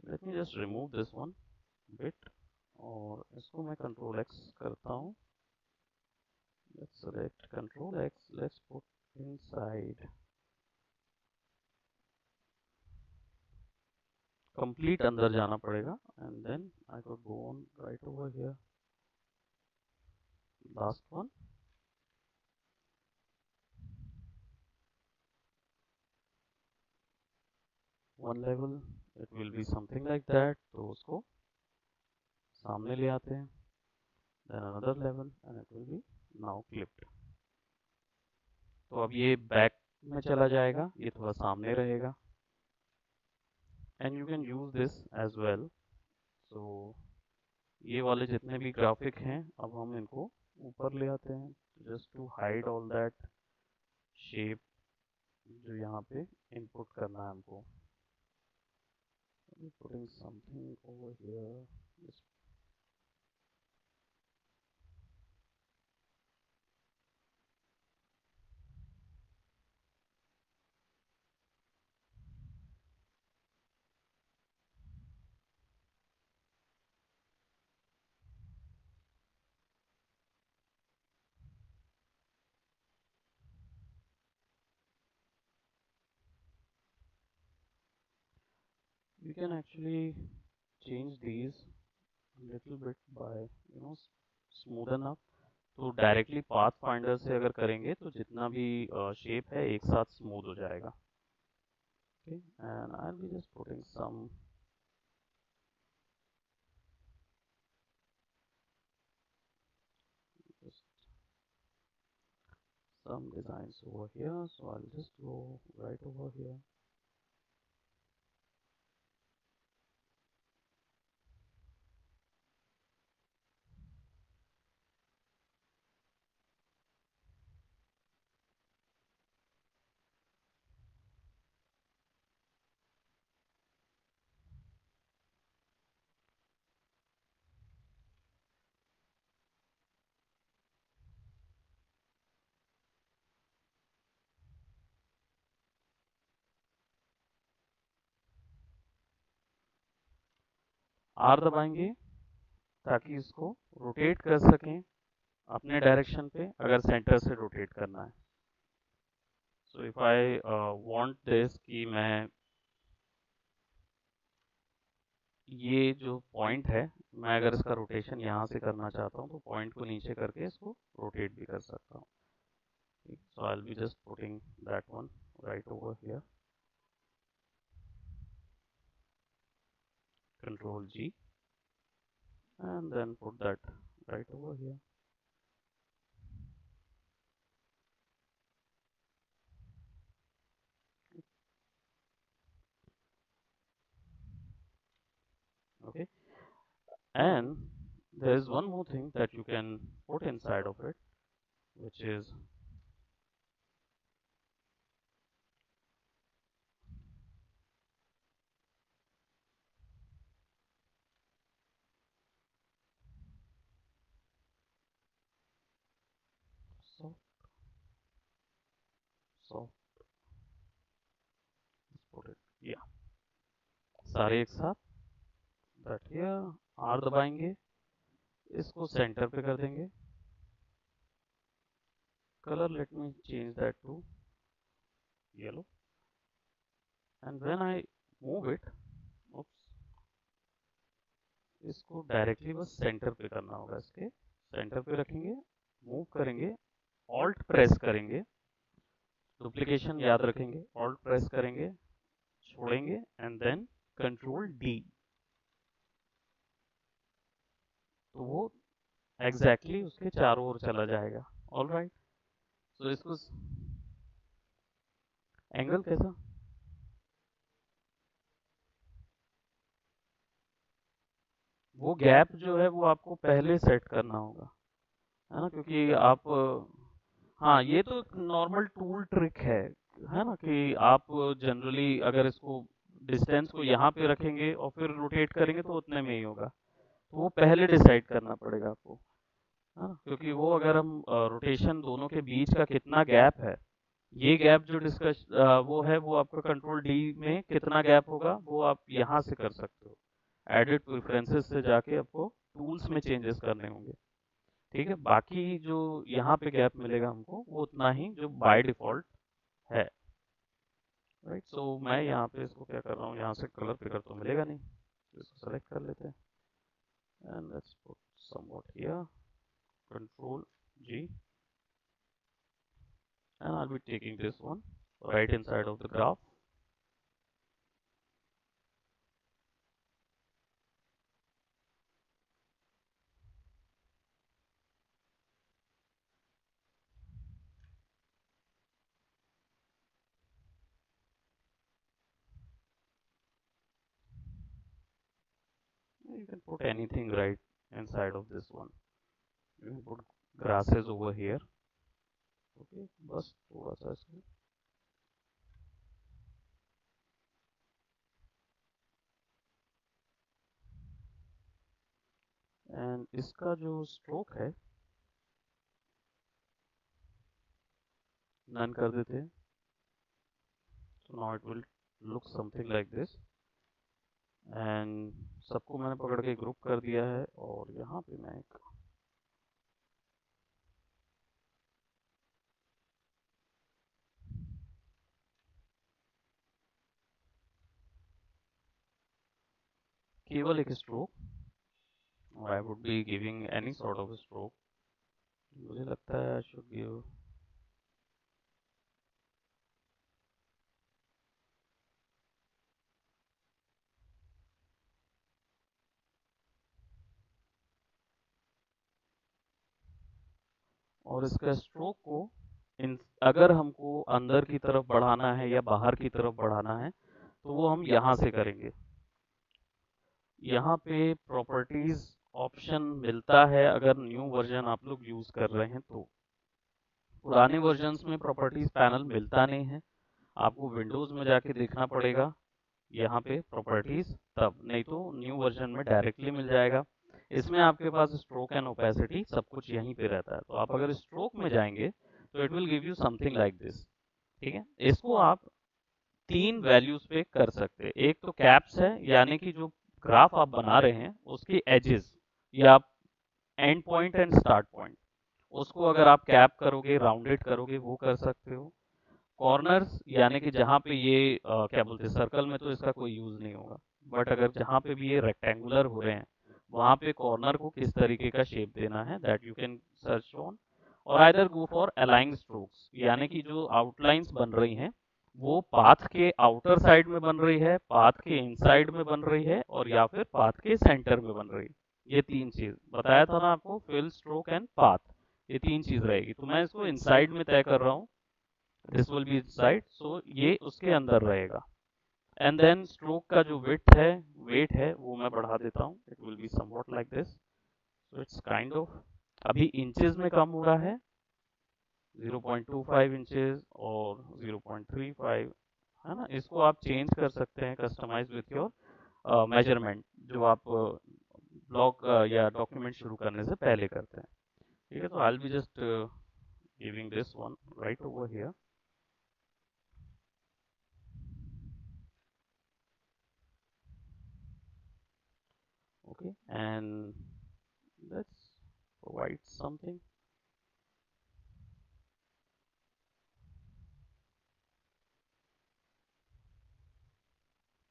Let me just remove this one bit, और इसको मैं कंट्रोल एक्स करता हूँ, let's select control X, let's put inside, complete अंदर जाना पड़ेगा, and then I could go on right over here, last one, one level, it will be something like that, तो उसको सामने ले आते हैं, then another level and it will be now clipped. तो अब ये बैक में चला जाएगा, ये थोड़ा सामने रहेगा, and you can use this as well. So ये वाले जितने भी ग्राफिक हैं अब हम इनको ऊपर ले आते हैं, just to hide all that shape जो यहाँ पे इनपुट करना है हमको। putting something over here, just we can actually change these a little bit by smoothen up. तो डायरेक्टली पाथ फाइंडर से अगर करेंगे तो जितना भी शेप है एक साथ स्मूथ हो जाएगा. Okay, and I'll be just putting some designs over here, so I'll just go right over here. R दबाएंगे ताकि इसको रोटेट कर सकें अपने डायरेक्शन पे अगर सेंटर से रोटेट करना है. सो इफ आई वांट दिस कि मैं ये जो पॉइंट है मैं अगर इसका रोटेशन यहाँ से करना चाहता हूँ तो पॉइंट को नीचे करके इसको रोटेट भी कर सकता हूँ. So I'll be just putting that one right over here. Control G and then put that right over here. Okay, and there is one more thing that you can put inside of it, which is soft. Let's put it, yeah, सारे एक साथ. That here R दबाएंगे, इसको centre पे कर देंगे. Color, let me change that to yellow, and when I move it, oops, इसको directly बस सेंटर पे करना होगा. इसके सेंटर पे रखेंगे, मूव करेंगे, ऑल्ट प्रेस करेंगे, डुप्लीकेशन याद रखेंगे, ऑल्ट प्रेस करेंगे, छोड़ेंगे एंड देन कंट्रोल डी, तो वो एग्जैक्टली उसके चारों ओर चला जाएगा. ऑल राइट, तो इसको एंगल कैसा, वो गैप जो है वो आपको पहले सेट करना होगा, है ना, क्योंकि आप हाँ ये तो नॉर्मल टूल ट्रिक है ना, कि आप जनरली अगर इसको डिस्टेंस को यहाँ पे रखेंगे और फिर रोटेट करेंगे तो उतने में ही होगा. तो वो पहले डिसाइड करना पड़ेगा आपको, है ना, क्योंकि वो अगर हम रोटेशन दोनों के बीच का कितना गैप है, ये गैप जो डिस्कस वो है वो आपका कंट्रोल डी में कितना गैप होगा वो आप यहाँ से कर सकते हो. एडिट प्रेफरेंसेस से जाके आपको टूल्स में चेंजेस करने होंगे. ठीक है, बाकी जो यहाँ पे गैप मिलेगा हमको वो उतना ही जो बाय डिफॉल्ट है. राइट, सो मैं यहाँ पे इसको क्या कर रहा हूँ, यहाँ से कलर पिकर तो मिलेगा नहीं, तो इसको सेलेक्ट कर लेते हैं and let's put somewhat here, control G, and I'll be taking this one right inside of the graph. You can put anything right inside of this one. You can put grasses over here. Okay, बस थोड़ा सा इसको and इसका जो stroke है none कर देते हैं. So now it will look something like this. And सबको मैंने पकड़ के ग्रुप कर दिया है और यहाँ पे मैं एक केवल एक stroke, I would be giving any sort of stroke, मुझे लगता है आई शुड गिव और इसका स्ट्रोक को इन अगर हमको अंदर की तरफ बढ़ाना है या बाहर की तरफ बढ़ाना है तो वो हम यहाँ से करेंगे। यहाँ पे प्रॉपर्टीज ऑप्शन मिलता है अगर न्यू वर्जन आप लोग यूज कर रहे हैं तो। पुराने वर्जन्स में प्रॉपर्टीज पैनल मिलता नहीं है, आपको विंडोज में जाके देखना पड़ेगा यहाँ पे प्रॉपर्टीज, तब नहीं तो न्यू वर्जन में डायरेक्टली मिल जाएगा। इसमें आपके पास स्ट्रोक एंड ओपेसिटी सब कुछ यहीं पे रहता है, तो आप अगर स्ट्रोक में जाएंगे तो it will give you something like this. ठीक है, इसको आप 3 वैल्यूज पे कर सकते हैं। एक तो कैप्स है, यानी कि जो ग्राफ आप बना रहे हैं उसकी एजेस या and point and start point, उसको अगर आप कैप करोगे, राउंडेड करोगे, वो कर सकते हो। कॉर्नर्स यानी कि जहाँ पे ये क्या बोलते हैं, सर्कल में तो इसका कोई यूज नहीं होगा, बट अगर जहाँ पे भी ये रेक्टेंगुलर हो रहे हैं वहां पे कॉर्नर को किस तरीके का शेप देना है, that you can search on. और आइदर गो फॉर अलाइंग स्ट्रोक्स, यानी कि जो आउटलाइंस बन रही हैं वो पाथ के आउटर साइड में बन रही है, पाथ के इनसाइड में बन रही है, और या फिर पाथ के सेंटर में बन रही है। ये 3 चीज बताया था ना आपको, फिल, स्ट्रोक एंड पाथ, ये 3 चीज रहेगी। तो मैं इसको इनसाइड में तय कर रहा हूँ, दिस विल बी इनसाइड, सो ये उसके अंदर रहेगा। एंड देन स्ट्रोक का जो विड्थ है, वेट है, वो मैं बढ़ा देता हूँ, it will be somewhat like this. So it's kind of, अभी इंचेस में कम हुआ है 0.25 इंचेस और 0.35, है ना। इसको आप चेंज कर सकते हैं, कस्टमाइज विथ योर मेजरमेंट, जो आप ब्लॉग या डॉक्यूमेंट शुरू करने से पहले करते हैं। ठीक है, तो आई will be just giving this one right over here. Okay, and let's provide something.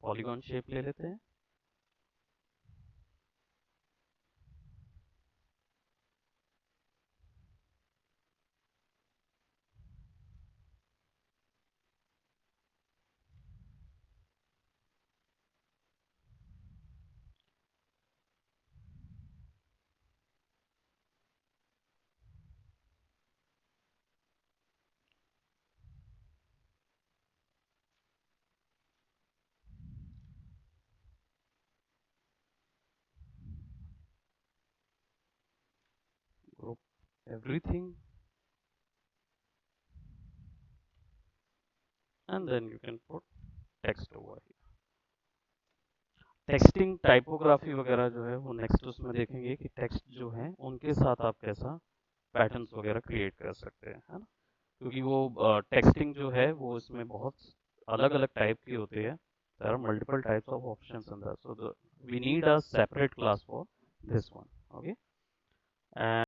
Polygon shape ले लेते हैं। Group everything, and then you can put text over here. Texting, typography वगैरह जो है वो नेक्स्ट उसमें देखेंगे कि टेक्स्ट जो है उनके साथ आप कैसा पैटर्न्स वगैरह क्रिएट कर सकते हैं, है ना। क्योंकि वो टेक्सटिंग जो है वो इसमें बहुत अलग अलग टाइप की होती है, there are multiple types of options in that, so we need a separate class for this one, okay। And